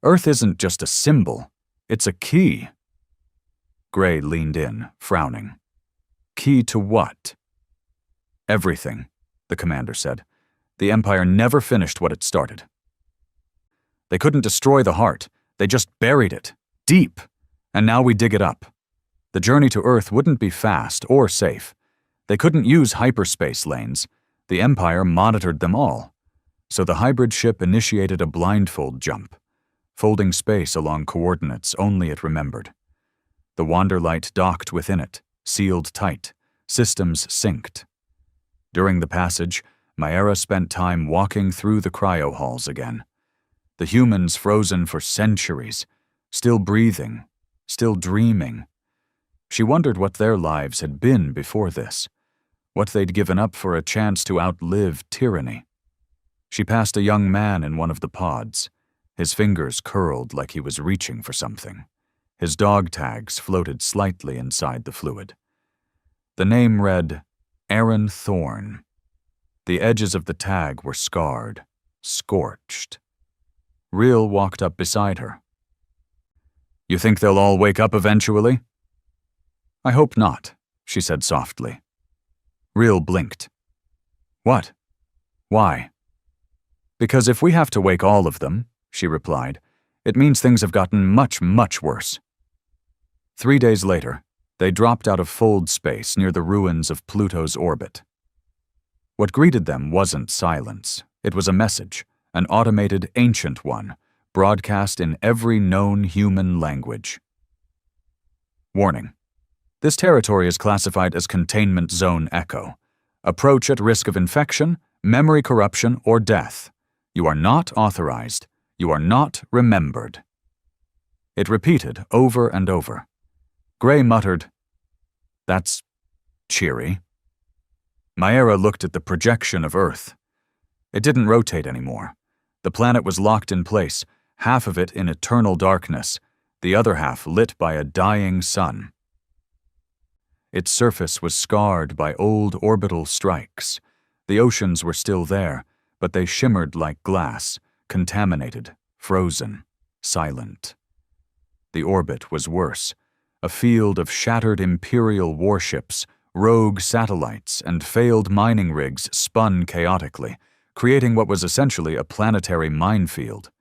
Earth isn't just a symbol. It's a key." Gray leaned in, frowning. "Key to what?" "Everything," the commander said. "The Empire never finished what it started. They couldn't destroy the heart. They just buried it, deep. And now we dig it up. The journey to Earth wouldn't be fast or safe. They couldn't use hyperspace lanes. The Empire monitored them all. So the hybrid ship initiated a blindfold jump, folding space along coordinates only it remembered. The Wanderlight docked within it, sealed tight, systems synced. During the passage, Maera spent time walking through the cryo halls again. The humans frozen for centuries, still breathing, still dreaming. She wondered what their lives had been before this, what they'd given up for a chance to outlive tyranny. She passed a young man in one of the pods. His fingers curled like he was reaching for something. His dog tags floated slightly inside the fluid. The name read, Aaron Thorne. The edges of the tag were scarred, scorched. Real walked up beside her. "You think they'll all wake up eventually?" "I hope not," she said softly. Real blinked. "What? Why?" "Because if we have to wake all of them," she replied, "it means things have gotten much, much worse." 3 days later, they dropped out of fold space near the ruins of Pluto's orbit. What greeted them wasn't silence. It was a message, an automated, ancient one, broadcast in every known human language. Warning. This territory is classified as Containment Zone Echo. Approach at risk of infection, memory corruption, or death. You are not authorized. You are not remembered. It repeated over and over. Gray muttered, "That's cheery." Maera looked at the projection of Earth. It didn't rotate anymore. The planet was locked in place, half of it in eternal darkness, the other half lit by a dying sun. Its surface was scarred by old orbital strikes. The oceans were still there, but they shimmered like glass, contaminated, frozen, silent. The orbit was worse. A field of shattered Imperial warships, rogue satellites, and failed mining rigs spun chaotically, creating what was essentially a planetary minefield.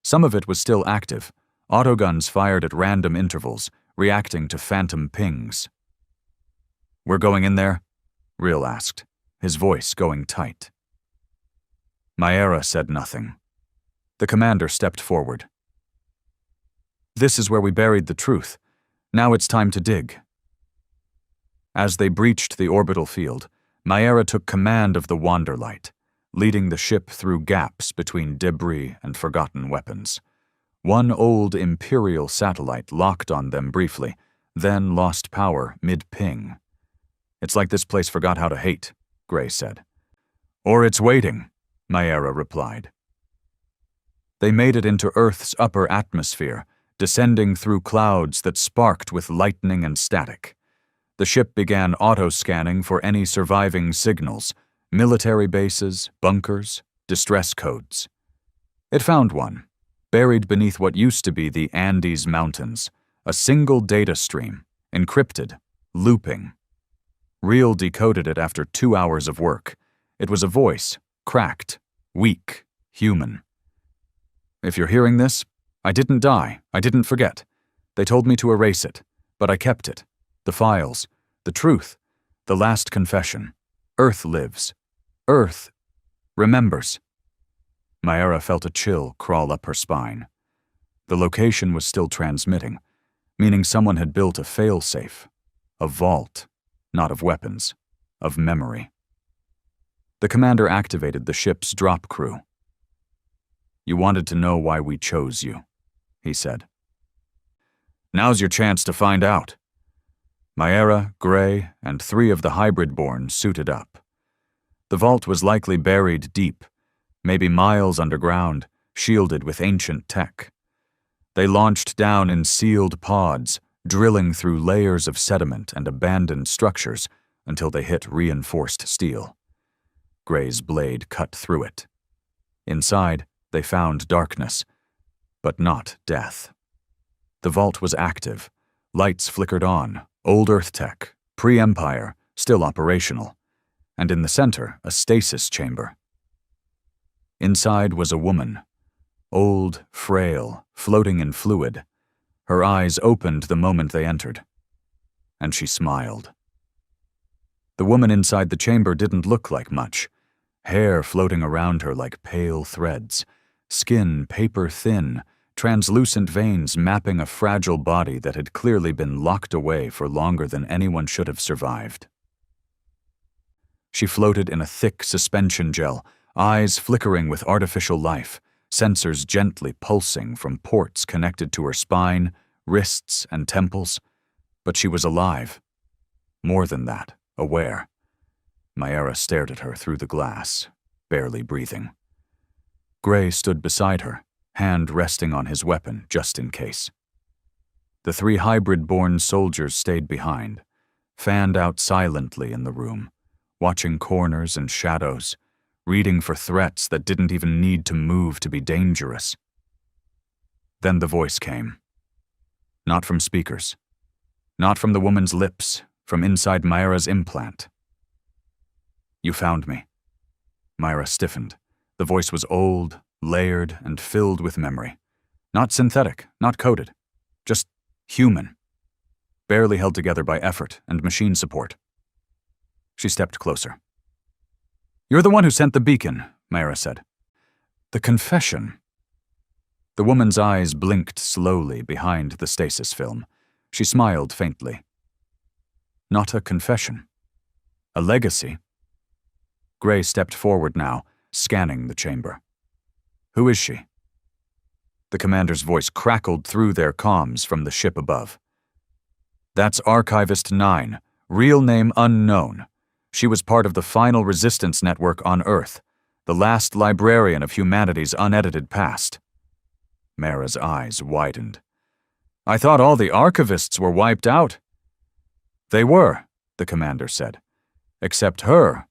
Some of it was still active, autoguns fired at random intervals, reacting to phantom pings. "We're going in there?" Real asked, his voice going tight. Maera said nothing. The commander stepped forward. "This is where we buried the truth. Now it's time to dig." As they breached the orbital field, Maera took command of the Wanderlight, leading the ship through gaps between debris and forgotten weapons. One old Imperial satellite locked on them briefly, then lost power mid-ping. "It's like this place forgot how to hate," Gray said. "Or it's waiting," Maera replied. They made it into Earth's upper atmosphere, descending through clouds that sparked with lightning and static. The ship began auto-scanning for any surviving signals, military bases, bunkers, distress codes. It found one, buried beneath what used to be the Andes Mountains, a single data stream, encrypted, looping. Real decoded it after 2 hours of work. It was a voice, cracked, weak, human. "If you're hearing this, I didn't die, I didn't forget. They told me to erase it, but I kept it. The files, the truth, the last confession. Earth lives. Earth remembers." Maera felt a chill crawl up her spine. The location was still transmitting, meaning someone had built a failsafe, a vault, not of weapons, of memory. The commander activated the ship's drop crew. "You wanted to know why we chose you," he said. "Now's your chance to find out." Maera, Gray, and 3 of the hybrid-born suited up. The vault was likely buried deep, maybe miles underground, shielded with ancient tech. They launched down in sealed pods, drilling through layers of sediment and abandoned structures until they hit reinforced steel. Gray's blade cut through it. Inside, they found darkness, but not death. The vault was active. Lights flickered on, old Earth tech, pre-Empire, still operational, and in the center, a stasis chamber. Inside was a woman, old, frail, floating in fluid. Her eyes opened the moment they entered, and she smiled. The woman inside the chamber didn't look like much, hair floating around her like pale threads, skin paper-thin, translucent veins mapping a fragile body that had clearly been locked away for longer than anyone should have survived. She floated in a thick suspension gel, eyes flickering with artificial life, sensors gently pulsing from ports connected to her spine, wrists, and temples. But she was alive. More than that, aware. Mayra stared at her through the glass, barely breathing. Gray stood beside her, hand resting on his weapon just in case. The 3 hybrid-born soldiers stayed behind, fanned out silently in the room, watching corners and shadows, reading for threats that didn't even need to move to be dangerous. Then the voice came. Not from speakers. Not from the woman's lips, from inside Mayra's implant. "You found me." Mayra stiffened. The voice was old, layered, and filled with memory. Not synthetic, not coded. Just human. Barely held together by effort and machine support. She stepped closer. "You're the one who sent the beacon," Mayra said. "The confession." The woman's eyes blinked slowly behind the stasis film. She smiled faintly. "Not a confession. A legacy." Gray stepped forward now, scanning the chamber. "Who is she?" The commander's voice crackled through their comms from the ship above. "That's Archivist 9, real name unknown. She was part of the final resistance network on Earth, the last librarian of humanity's unedited past." Mayra's eyes widened. "I thought all the archivists were wiped out." "They were," the commander said. "Except her."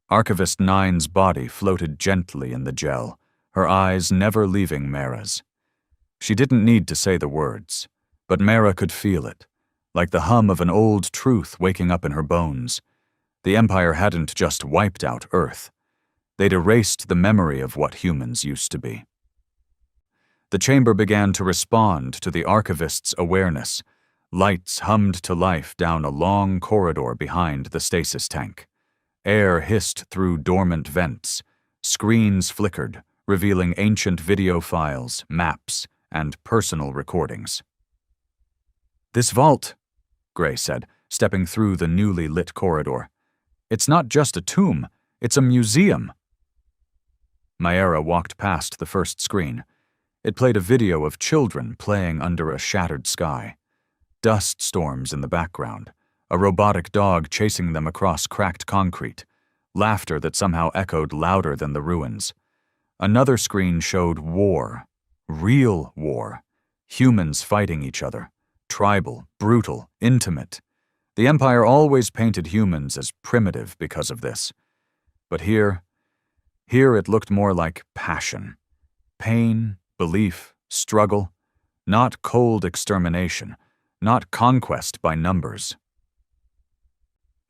Archivist 9's body floated gently in the gel, her eyes never leaving Mayra's. She didn't need to say the words, but Mayra could feel it, like the hum of an old truth waking up in her bones. The Empire hadn't just wiped out Earth. They'd erased the memory of what humans used to be. The chamber began to respond to the archivist's awareness. Lights hummed to life down a long corridor behind the stasis tank. Air hissed through dormant vents. Screens flickered, revealing ancient video files, maps, and personal recordings. "This vault," Gray said, stepping through the newly lit corridor. "It's not just a tomb, it's a museum." Mayra walked past the first screen. It played a video of children playing under a shattered sky. Dust storms in the background, a robotic dog chasing them across cracked concrete, laughter that somehow echoed louder than the ruins. Another screen showed war, real war, humans fighting each other, tribal, brutal, intimate. The Empire always painted humans as primitive because of this. But here it looked more like passion. Pain, belief, struggle, not cold extermination, not conquest by numbers.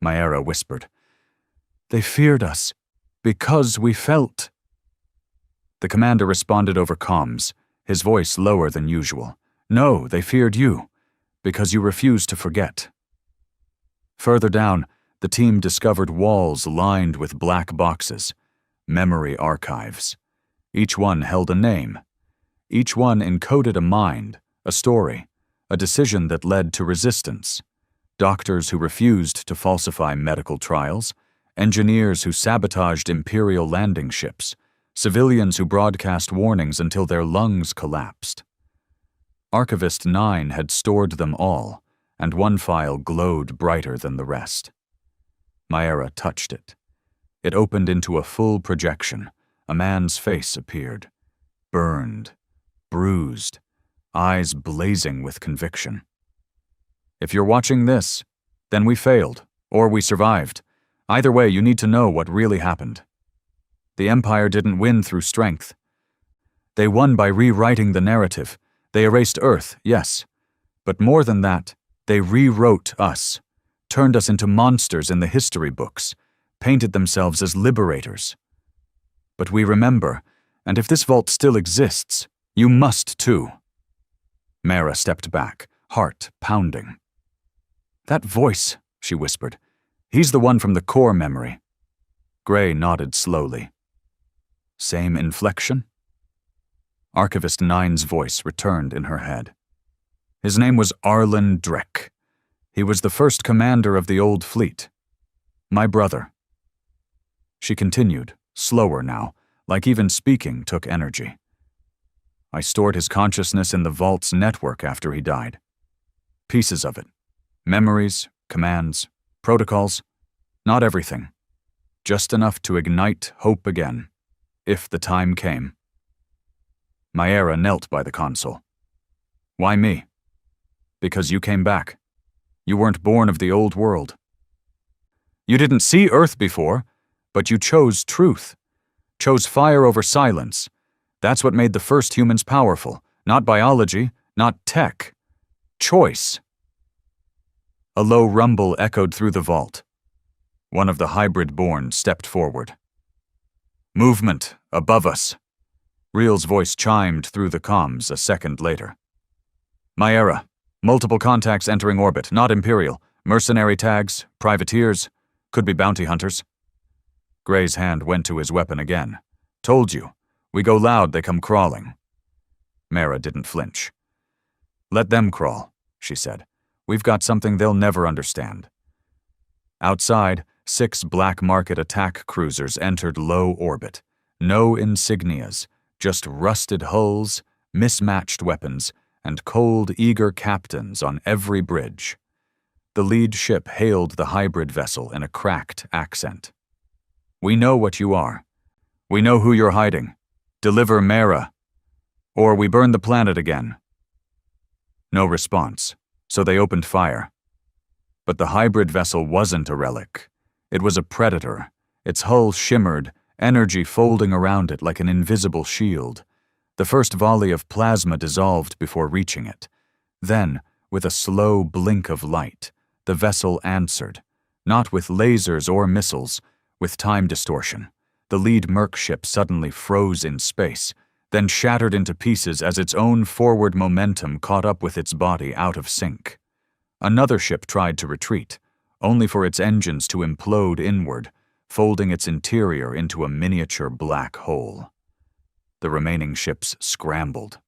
Mayra whispered, "They feared us, because we felt." The commander responded over comms, his voice lower than usual. "No, they feared you, because you refused to forget." Further down, the team discovered walls lined with black boxes, memory archives. Each one held a name. Each one encoded a mind, a story, a decision that led to resistance. Doctors who refused to falsify medical trials, engineers who sabotaged Imperial landing ships, civilians who broadcast warnings until their lungs collapsed. Archivist 9 had stored them all, and one file glowed brighter than the rest. Mayra touched it. It opened into a full projection. A man's face appeared. Burned, bruised, eyes blazing with conviction. "If you're watching this, then we failed, or we survived. Either way, you need to know what really happened. The Empire didn't win through strength. They won by rewriting the narrative. They erased Earth, yes. But more than that, they rewrote us, turned us into monsters in the history books, painted themselves as liberators. But we remember, and if this vault still exists, you must too." Mayra stepped back, heart pounding. "That voice," she whispered. "He's the one from the core memory." Gray nodded slowly. "Same inflection?" Archivist Nine's voice returned in her head. His name was Arlen Drek. He was the first commander of the old fleet. My brother. She continued, slower now, like even speaking took energy. I stored his consciousness in the vault's network after he died. Pieces of it. Memories, commands, protocols. Not everything. Just enough to ignite hope again, if the time came. Maera knelt by the console. Why me? Because you came back. You weren't born of the old world. You didn't see Earth before, but you chose truth. Chose fire over silence. That's what made the first humans powerful. Not biology, not tech. Choice. A low rumble echoed through the vault. One of the hybrid-born stepped forward. Movement, above us. Real's voice chimed through the comms a second later. Maera, multiple contacts entering orbit, not Imperial. Mercenary tags, privateers, could be bounty hunters. Gray's hand went to his weapon again. Told you. We go loud, they come crawling. Maera didn't flinch. Let them crawl, she said. We've got something they'll never understand. Outside, 6 black market attack cruisers entered low orbit. No insignias, just rusted hulls, mismatched weapons, and cold, eager captains on every bridge. The lead ship hailed the hybrid vessel in a cracked accent. We know what you are. We know who you're hiding. Deliver Maera, or we burn the planet again. No response, so they opened fire. But the hybrid vessel wasn't a relic. It was a predator. Its hull shimmered, energy folding around it like an invisible shield. The first volley of plasma dissolved before reaching it. Then, with a slow blink of light, the vessel answered, not with lasers or missiles, with time distortion. The lead merc ship suddenly froze in space, then shattered into pieces as its own forward momentum caught up with its body out of sync. Another ship tried to retreat, only for its engines to implode inward, folding its interior into a miniature black hole. The remaining ships scrambled.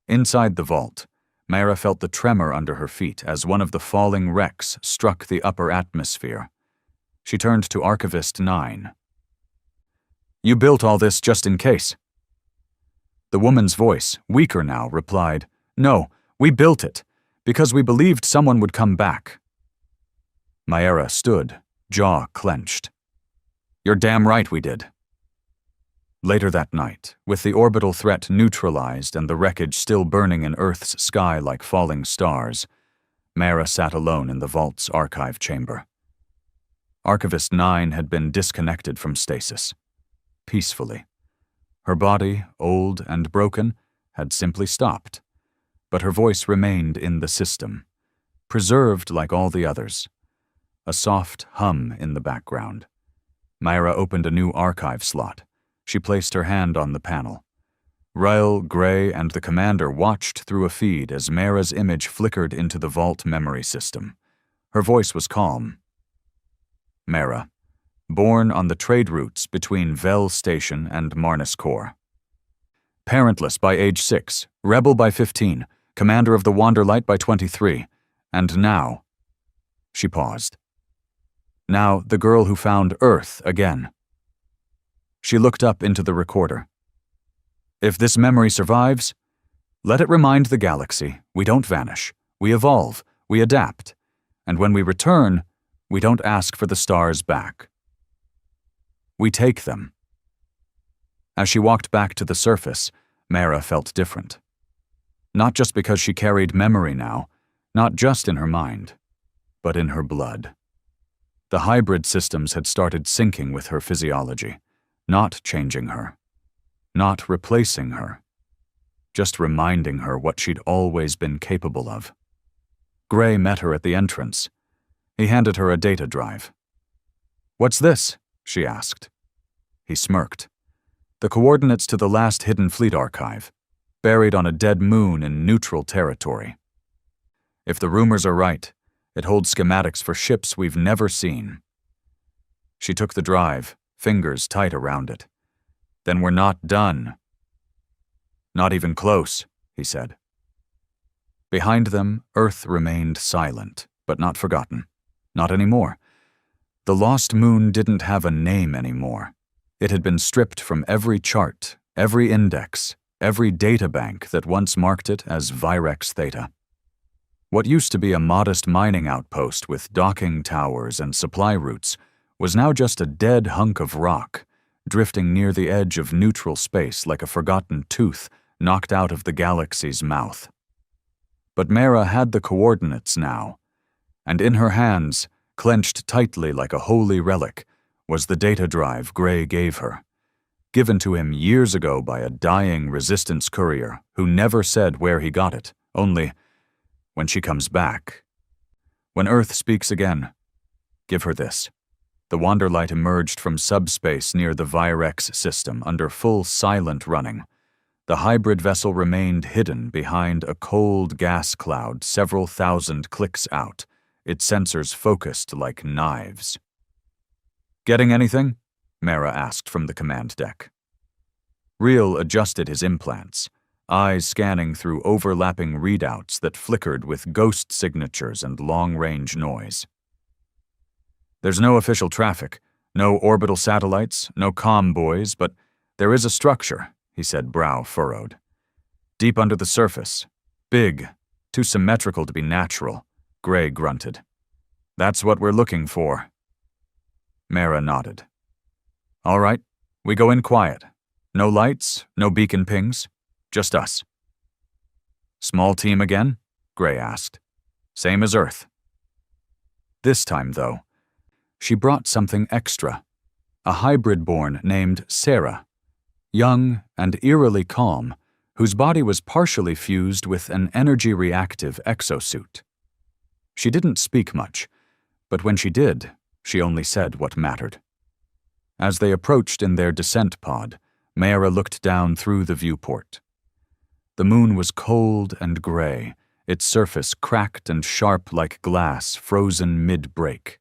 Inside the vault, Maera felt the tremor under her feet as one of the falling wrecks struck the upper atmosphere. She turned to Archivist 9. You built all this just in case. The woman's voice, weaker now, replied, No, we built it, because we believed someone would come back. Maera stood, jaw clenched. You're damn right we did. Later that night, with the orbital threat neutralized and the wreckage still burning in Earth's sky like falling stars, Maera sat alone in the vault's archive chamber. Archivist 9 had been disconnected from stasis. Peacefully. Her body, old and broken, had simply stopped, but her voice remained in the system, preserved like all the others. A soft hum in the background. Maera opened a new archive slot. She placed her hand on the panel. Rael, Gray, and the commander watched through a feed as Maera's image flickered into the vault memory system. Her voice was calm. Maera, born on the trade routes between Vel Station and Marnus Core. Parentless by age 6, rebel by 15, commander of the Wanderlight by 23, and now... She paused. Now the girl who found Earth again. She looked up into the recorder. If this memory survives, let it remind the galaxy we don't vanish, we evolve, we adapt, and when we return, we don't ask for the stars back. We take them. As she walked back to the surface, Maera felt different. Not just because she carried memory now, not just in her mind, but in her blood. The hybrid systems had started syncing with her physiology, not changing her, not replacing her, just reminding her what she'd always been capable of. Gray met her at the entrance. He handed her a data drive. "What's this?" she asked. He smirked. The coordinates to the last hidden fleet archive, buried on a dead moon in neutral territory. If the rumors are right, it holds schematics for ships we've never seen. She took the drive, fingers tight around it. Then we're not done. Not even close, he said. Behind them, Earth remained silent, but not forgotten. Not anymore. The lost moon didn't have a name anymore. It had been stripped from every chart, every index, every databank that once marked it as Virex Theta. What used to be a modest mining outpost with docking towers and supply routes was now just a dead hunk of rock, drifting near the edge of neutral space like a forgotten tooth knocked out of the galaxy's mouth. But Mara had the coordinates now, and in her hands, clenched tightly like a holy relic, was the data drive Gray gave her, given to him years ago by a dying Resistance courier who never said where he got it, only, when she comes back. When Earth speaks again, give her this. The Wanderlight emerged from subspace near the Virex system under full silent running. The hybrid vessel remained hidden behind a cold gas cloud several thousand clicks out, its sensors focused like knives. "Getting anything?" Mara asked from the command deck. Real adjusted his implants, eyes scanning through overlapping readouts that flickered with ghost signatures and long-range noise. "There's no official traffic, no orbital satellites, no comm buoys, but there is a structure," he said, brow furrowed. "Deep under the surface. Big, too symmetrical to be natural," Gray grunted. "That's what we're looking for." Mara nodded. "All right, we go in quiet. No lights, no beacon pings, just us." "Small team again?" Gray asked. "Same as Earth." This time, though, she brought something extra. A hybrid-born named Sarah, young and eerily calm, whose body was partially fused with an energy-reactive exosuit. She didn't speak much, but when she did, she only said what mattered. As they approached in their descent pod, Mara looked down through the viewport. The moon was cold and gray, its surface cracked and sharp like glass frozen mid-break.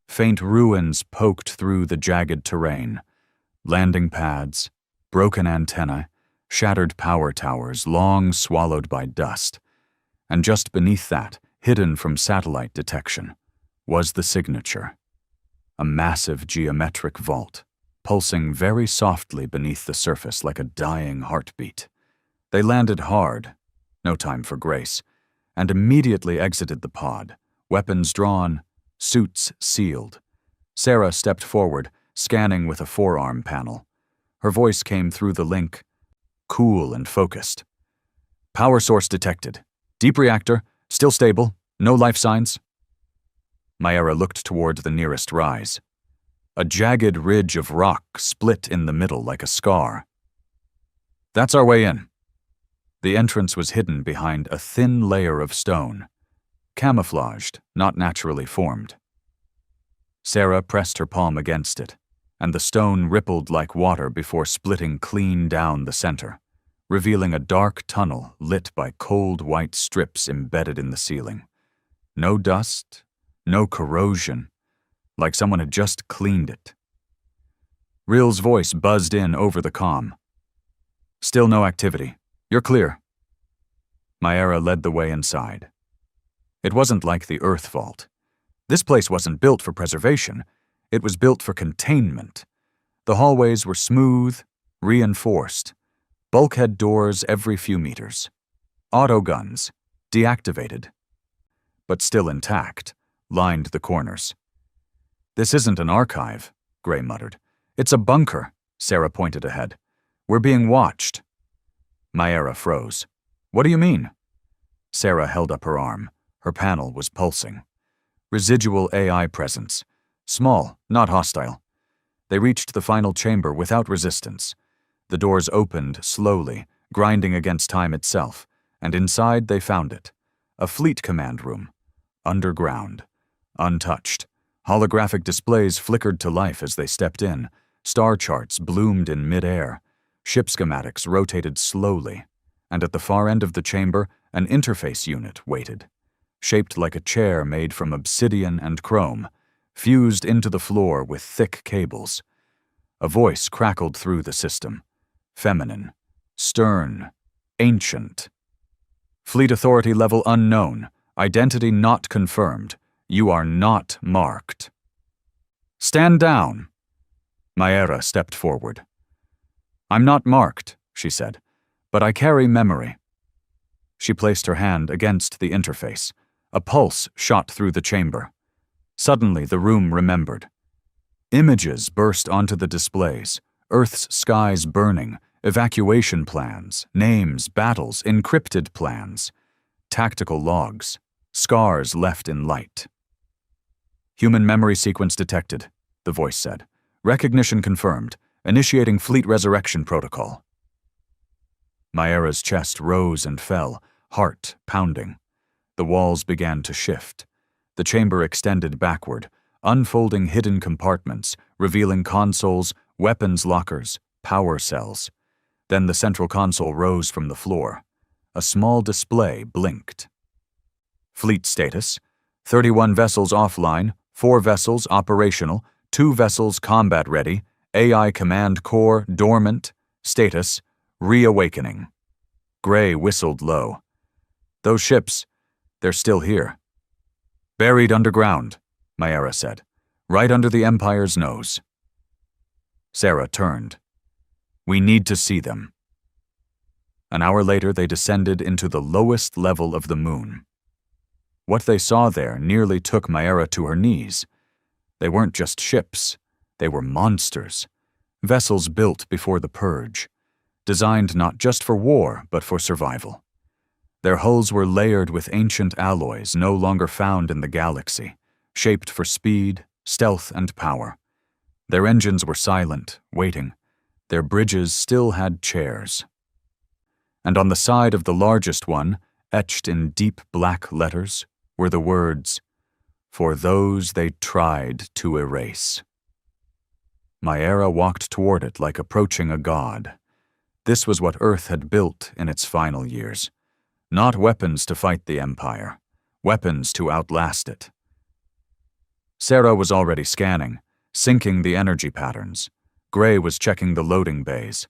Faint ruins poked through the jagged terrain, landing pads, broken antennae, shattered power towers long swallowed by dust, and just beneath that, hidden from satellite detection, was the signature. A massive geometric vault, pulsing very softly beneath the surface like a dying heartbeat. They landed hard, no time for grace, and immediately exited the pod, weapons drawn, suits sealed. Sarah stepped forward, scanning with a forearm panel. Her voice came through the link, cool and focused. "Power source detected. Deep reactor, still stable, no life signs." Mara looked toward the nearest rise. A jagged ridge of rock split in the middle like a scar. "That's our way in." The entrance was hidden behind a thin layer of stone, camouflaged, not naturally formed. Sarah pressed her palm against it, and the stone rippled like water before splitting clean down the center, revealing a dark tunnel lit by cold white strips embedded in the ceiling. No dust, no corrosion, like someone had just cleaned it. Real's voice buzzed in over the comm. "Still no activity. You're clear." Mara led the way inside. It wasn't like the Earth Vault. This place wasn't built for preservation. It was built for containment. The hallways were smooth, reinforced, bulkhead doors every few meters. Autoguns, deactivated, but still intact, lined the corners. "This isn't an archive," Gray muttered. "It's a bunker," Sarah pointed ahead. "We're being watched." Mara froze. "What do you mean?" Sarah held up her arm. Her panel was pulsing. Residual AI presence. Small, not hostile. They reached the final chamber without resistance. The doors opened slowly, grinding against time itself, and inside they found it. A fleet command room. Underground. Untouched. Holographic displays flickered to life as they stepped in. Star charts bloomed in mid-air. Ship schematics rotated slowly. And at the far end of the chamber, an interface unit waited. Shaped like a chair made from obsidian and chrome, fused into the floor with thick cables. A voice crackled through the system. Feminine. stern, ancient. Fleet authority level unknown, identity not confirmed. You are not marked. Stand down. Maera stepped forward. I'm not marked, she said, but I carry memory. She placed her hand against the interface. A pulse shot through the chamber. Suddenly, the room remembered. Images burst onto the displays, Earth's skies burning, evacuation plans, names, battles, encrypted plans, tactical logs, scars left in light. Human memory sequence detected, the voice said. Recognition confirmed. Initiating fleet resurrection protocol. Maera's chest rose and fell, heart pounding. The walls began to shift. The chamber extended backward, unfolding hidden compartments, revealing consoles, weapons lockers, power cells. Then the central console rose from the floor. A small display blinked. Fleet status: 31 vessels offline, 4 vessels operational, 2 vessels combat ready, AI command core dormant, status: reawakening. Gray whistled low. Those ships, they're still here. Buried underground, Maera said, right under the Empire's nose. Sarah turned. We need to see them. An hour later, they descended into the lowest level of the moon. What they saw there nearly took Maera to her knees. They weren't just ships. They were monsters. Vessels built before the Purge. Designed not just for war, but for survival. Their hulls were layered with ancient alloys no longer found in the galaxy, shaped for speed, stealth, and power. Their engines were silent, waiting. Their bridges still had chairs. And on the side of the largest one, etched in deep black letters, were the words, "For those they tried to erase." Maera walked toward it like approaching a god. This was what Earth had built in its final years. Not weapons to fight the Empire, weapons to outlast it. Sarah was already scanning, syncing the energy patterns. Gray was checking the loading bays.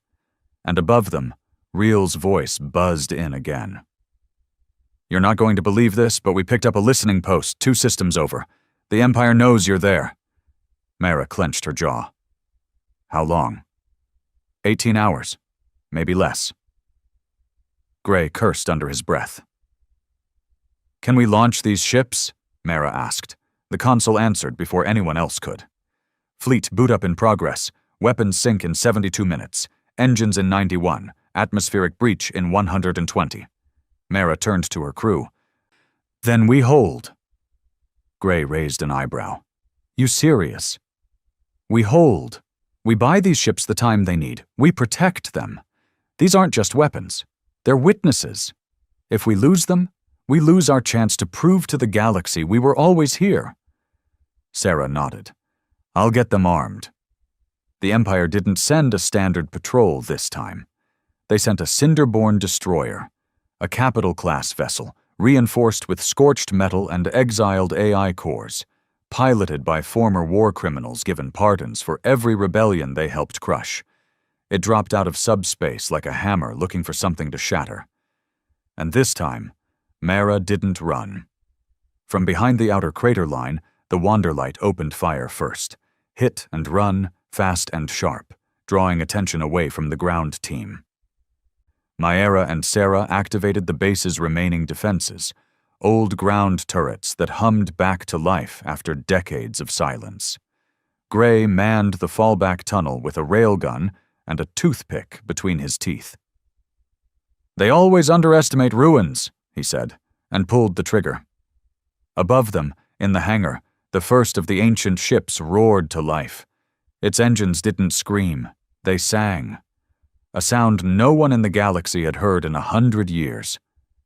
And above them, Real's voice buzzed in again. You're not going to believe this, but we picked up a listening post 2 systems over. The Empire knows you're there. Maera clenched her jaw. How long? 18 hours. Maybe less. Gray cursed under his breath. Can we launch these ships? Maera asked. The console answered before anyone else could. Fleet boot up in progress. Weapons sink in 72 minutes. Engines in 91. Atmospheric breach in 120. Maera turned to her crew. Then we hold. Gray raised an eyebrow. You serious? We hold. We buy these ships the time they need. We protect them. These aren't just weapons. They're witnesses. If we lose them, we lose our chance to prove to the galaxy we were always here. Sarah nodded. I'll get them armed. The Empire didn't send a standard patrol this time. They sent a Cinderborn destroyer, a capital-class vessel, reinforced with scorched metal and exiled AI cores, piloted by former war criminals given pardons for every rebellion they helped crush. It dropped out of subspace like a hammer looking for something to shatter. And this time, Maera didn't run. From behind the outer crater line, the Wanderlight opened fire first. Hit and run, fast and sharp, drawing attention away from the ground team. Maera and Sarah activated the base's remaining defenses, old ground turrets that hummed back to life after decades of silence. Gray manned the fallback tunnel with a railgun and a toothpick between his teeth. They always underestimate ruins, he said, and pulled the trigger. Above them, in the hangar, the first of the ancient ships roared to life. Its engines didn't scream, they sang. A sound no one in the galaxy had heard in 100 years.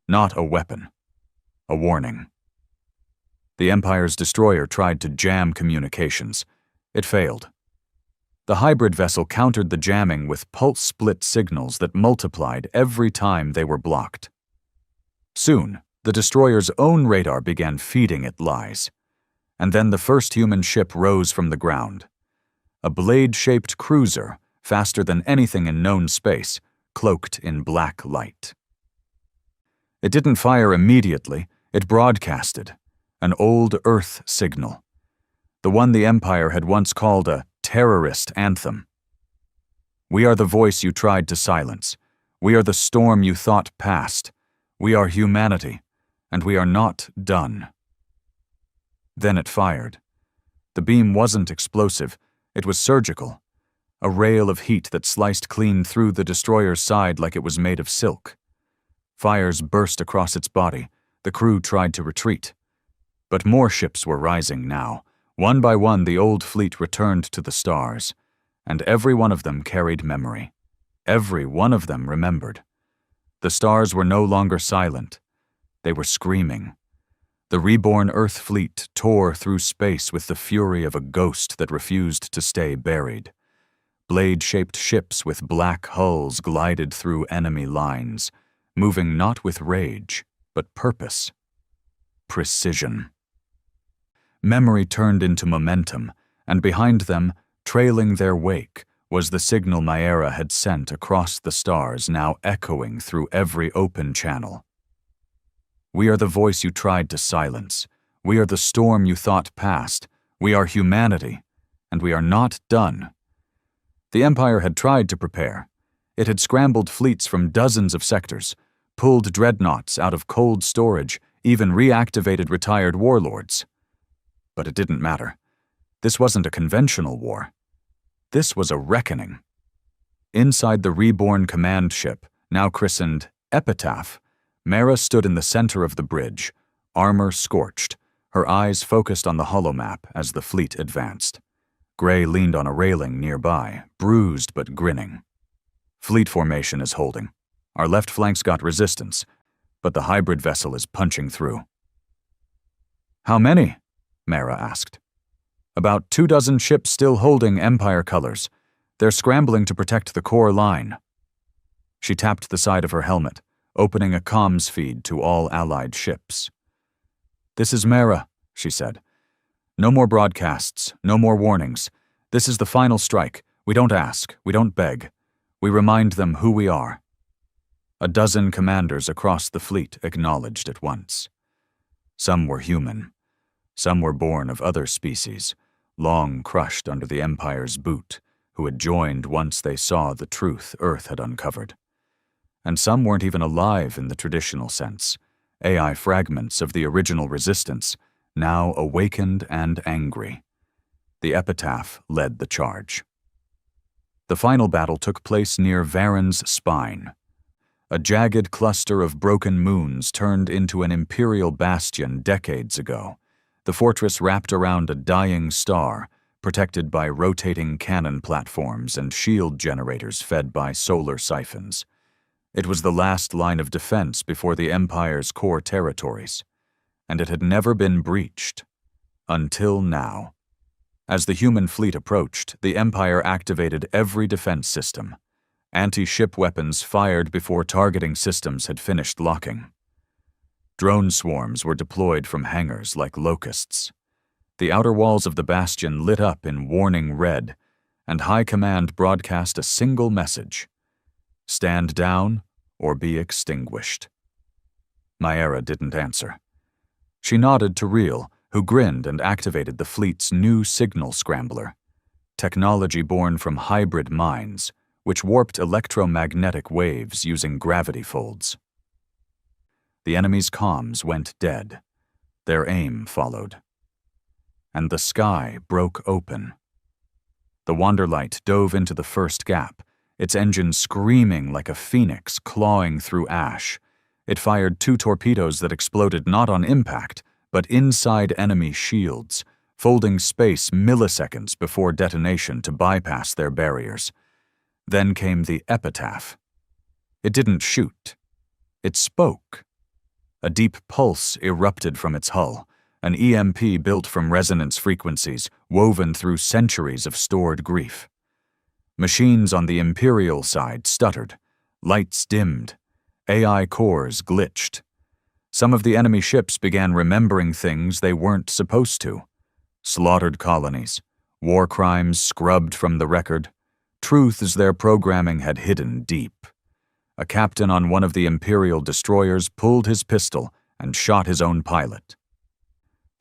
Not a weapon. A warning. The Empire's destroyer tried to jam communications. It failed. The hybrid vessel countered the jamming with pulse-split signals that multiplied every time they were blocked. Soon, the destroyer's own radar began feeding it lies. And then the first human ship rose from the ground. A blade-shaped cruiser, faster than anything in known space, cloaked in black light. It didn't fire immediately, it broadcasted, an old Earth signal, the one the Empire had once called a terrorist anthem. We are the voice you tried to silence. We are the storm you thought passed. We are humanity, and we are not done. Then it fired. The beam wasn't explosive, it was surgical, a rail of heat that sliced clean through the destroyer's side like it was made of silk. Fires burst across its body. The crew tried to retreat. But more ships were rising now. One by one, the old fleet returned to the stars, and every one of them carried memory. Every one of them remembered. The stars were no longer silent. They were screaming. The reborn Earth fleet tore through space with the fury of a ghost that refused to stay buried. Blade-shaped ships with black hulls glided through enemy lines, moving not with rage, but purpose. Precision. Memory turned into momentum, and behind them, trailing their wake, was the signal Maera had sent across the stars, now echoing through every open channel. We are the voice you tried to silence. We are the storm you thought passed. We are humanity, and we are not done. The Empire had tried to prepare. It had scrambled fleets from dozens of sectors, pulled dreadnoughts out of cold storage, even reactivated retired warlords. But it didn't matter. This wasn't a conventional war. This was a reckoning. Inside the reborn command ship, now christened Epitaph, Mara stood in the center of the bridge, armor scorched, her eyes focused on the holomap as the fleet advanced. Gray leaned on a railing nearby, bruised but grinning. Fleet formation is holding. Our left flank's got resistance, but the hybrid vessel is punching through. How many? Mara asked. About 24 ships still holding Empire colors. They're scrambling to protect the core line. She tapped the side of her helmet, opening a comms feed to all Allied ships. This is Mara, she said. No more broadcasts, no more warnings. This is the final strike. We don't ask, we don't beg. We remind them who we are. A dozen commanders across the fleet acknowledged at once. Some were human. Some were born of other species, long crushed under the Empire's boot, who had joined once they saw the truth Earth had uncovered. And some weren't even alive in the traditional sense, AI fragments of the original resistance, now awakened and angry. The Epitaph led the charge. The final battle took place near Varen's spine. A jagged cluster of broken moons turned into an Imperial bastion decades ago, the fortress wrapped around a dying star, protected by rotating cannon platforms and shield generators fed by solar siphons. It was the last line of defense before the Empire's core territories, and it had never been breached. Until now. As the human fleet approached, the Empire activated every defense system. Anti-ship weapons fired before targeting systems had finished locking. Drone swarms were deployed from hangars like locusts. The outer walls of the bastion lit up in warning red, and High Command broadcast a single message: stand down or be extinguished. Maera didn't answer. She nodded to Reel, who grinned and activated the fleet's new signal scrambler, technology born from hybrid minds, which warped electromagnetic waves using gravity folds. The enemy's comms went dead. Their aim followed. And the sky broke open. The Wanderlight dove into the first gap, its engine screaming like a phoenix clawing through ash. It fired 2 torpedoes that exploded not on impact, but inside enemy shields, folding space milliseconds before detonation to bypass their barriers. Then came the Epitaph. It didn't shoot. It spoke. A deep pulse erupted from its hull, an EMP built from resonance frequencies woven through centuries of stored grief. Machines on the Imperial side stuttered, lights dimmed, AI cores glitched. Some of the enemy ships began remembering things they weren't supposed to. Slaughtered colonies, war crimes scrubbed from the record, truths their programming had hidden deep. A captain on one of the Imperial destroyers pulled his pistol and shot his own pilot.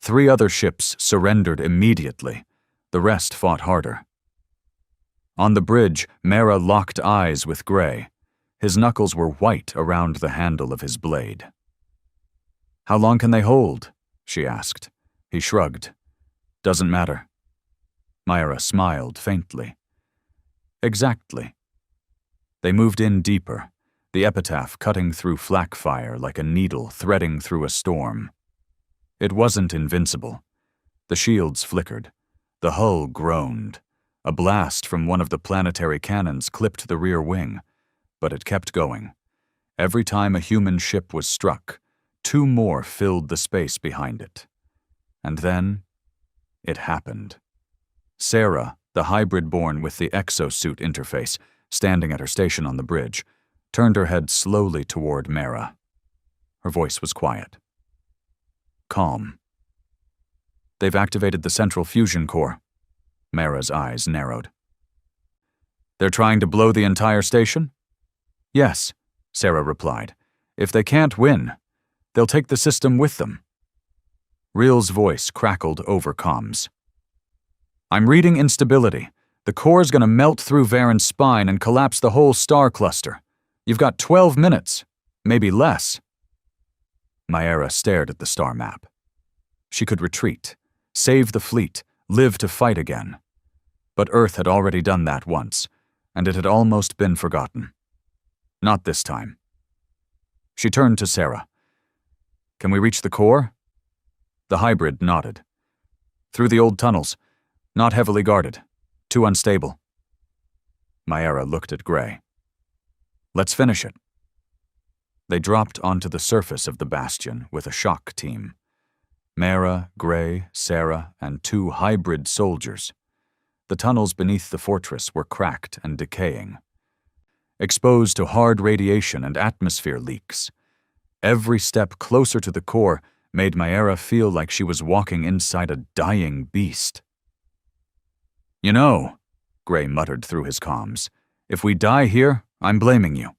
3 other ships surrendered immediately. The rest fought harder. On the bridge, Mara locked eyes with Gray. His knuckles were white around the handle of his blade. "How long can they hold?" she asked. He shrugged. "Doesn't matter." Myra smiled faintly. "Exactly." They moved in deeper, the epitaph cutting through flak fire like a needle threading through a storm. It wasn't invincible. The shields flickered. The hull groaned. A blast from one of the planetary cannons clipped the rear wing, but it kept going. Every time a human ship was struck, 2 more filled the space behind it. And then, it happened. Sarah, the hybrid born with the exosuit interface, standing at her station on the bridge, turned her head slowly toward Mara. Her voice was quiet. Calm. "They've activated the central fusion core." Mara's eyes narrowed. "They're trying to blow the entire station?" "Yes," Sarah replied. "If they can't win, they'll take the system with them." Real's voice crackled over comms. "I'm reading instability. The core's gonna melt through Varen's spine and collapse the whole star cluster. You've got 12 minutes, maybe less." Myra stared at the star map. She could retreat, save the fleet, live to fight again. But Earth had already done that once, and it had almost been forgotten. Not this time. She turned to Sarah. "Can we reach the core?" The hybrid nodded. "Through the old tunnels. Not heavily guarded. Too unstable." Myra looked at Gray. "Let's finish it." They dropped onto the surface of the bastion with a shock team. Mara, Gray, Sarah, and 2 hybrid soldiers. The tunnels beneath the fortress were cracked and decaying, exposed to hard radiation and atmosphere leaks. Every step closer to the core made Myra feel like she was walking inside a dying beast. "You know," Gray muttered through his comms, "if we die here, I'm blaming you."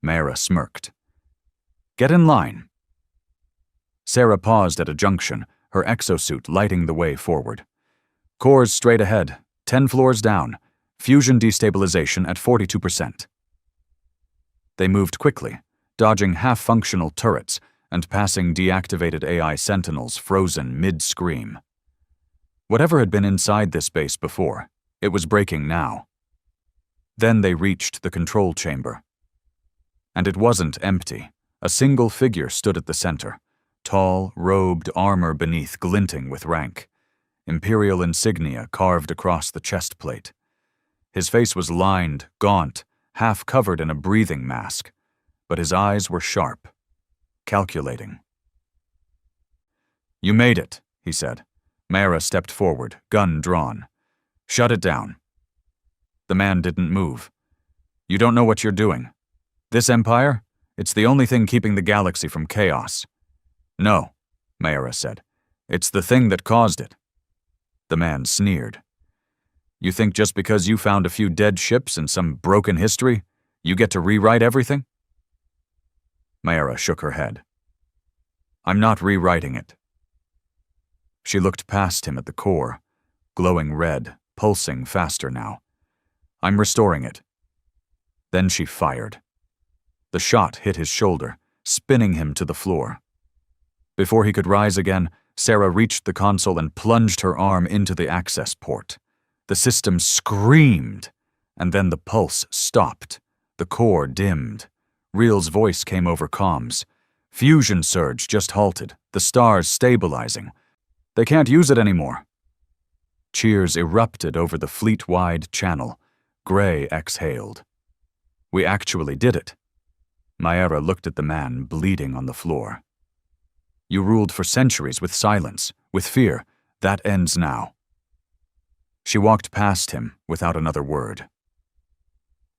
Myra smirked. "Get in line." Sarah paused at a junction, her exosuit lighting the way forward. "Cores straight ahead, 10 floors down. Fusion destabilization at 42%. They moved quickly, dodging half-functional turrets and passing deactivated AI sentinels frozen mid-scream. Whatever had been inside this base before, it was breaking now. Then they reached the control chamber. And it wasn't empty. A single figure stood at the center, tall, robed armor beneath glinting with rank, Imperial insignia carved across the chest plate. His face was lined, gaunt, half covered in a breathing mask, but his eyes were sharp, calculating. "You made it," he said. Mara stepped forward, gun drawn. "Shut it down." The man didn't move. "You don't know what you're doing. This empire? It's the only thing keeping the galaxy from chaos." "No," Mara said. "It's the thing that caused it." The man sneered. "You think just because you found a few dead ships and some broken history, you get to rewrite everything?" Mara shook her head. "I'm not rewriting it." She looked past him at the core, glowing red, pulsing faster now. "I'm restoring it." Then she fired. The shot hit his shoulder, spinning him to the floor. Before he could rise again, Sarah reached the console and plunged her arm into the access port. The system screamed, and then the pulse stopped. The core dimmed. Real's voice came over comms. "Fusion surge just halted. The star's stabilizing. They can't use it anymore." Cheers erupted over the fleet-wide channel. Gray exhaled. "We actually did it." Myra looked at the man bleeding on the floor. "You ruled for centuries with silence, with fear. That ends now." She walked past him without another word.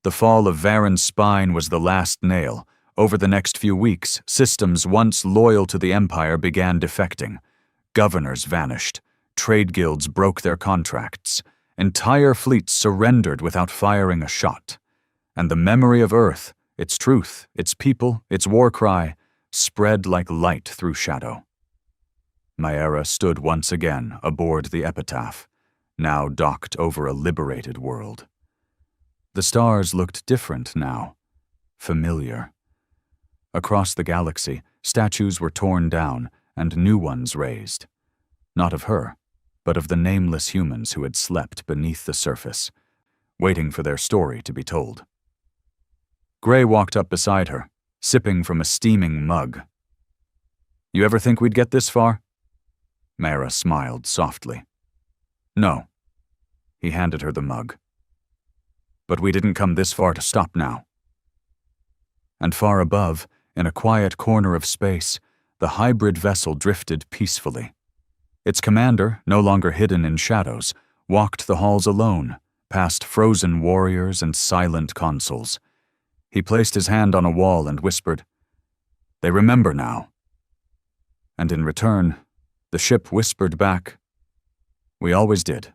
The fall of Varen's spine was the last nail. Over the next few weeks, systems once loyal to the Empire began defecting. Governors vanished. Trade guilds broke their contracts. Entire fleets surrendered without firing a shot. And the memory of Earth, its truth, its people, its war cry, spread like light through shadow. Maera stood once again aboard the Epitaph, now docked over a liberated world. The stars looked different now, familiar. Across the galaxy, statues were torn down and new ones raised. Not of her, but of the nameless humans who had slept beneath the surface, waiting for their story to be told. Gray walked up beside her, sipping from a steaming mug. "You ever think we'd get this far?" Maera smiled softly. "No." He handed her the mug. "But we didn't come this far to stop now." And far above, in a quiet corner of space, the hybrid vessel drifted peacefully. Its commander, no longer hidden in shadows, walked the halls alone, past frozen warriors and silent consuls. He placed his hand on a wall and whispered, "They remember now." And in return, the ship whispered back, "We always did."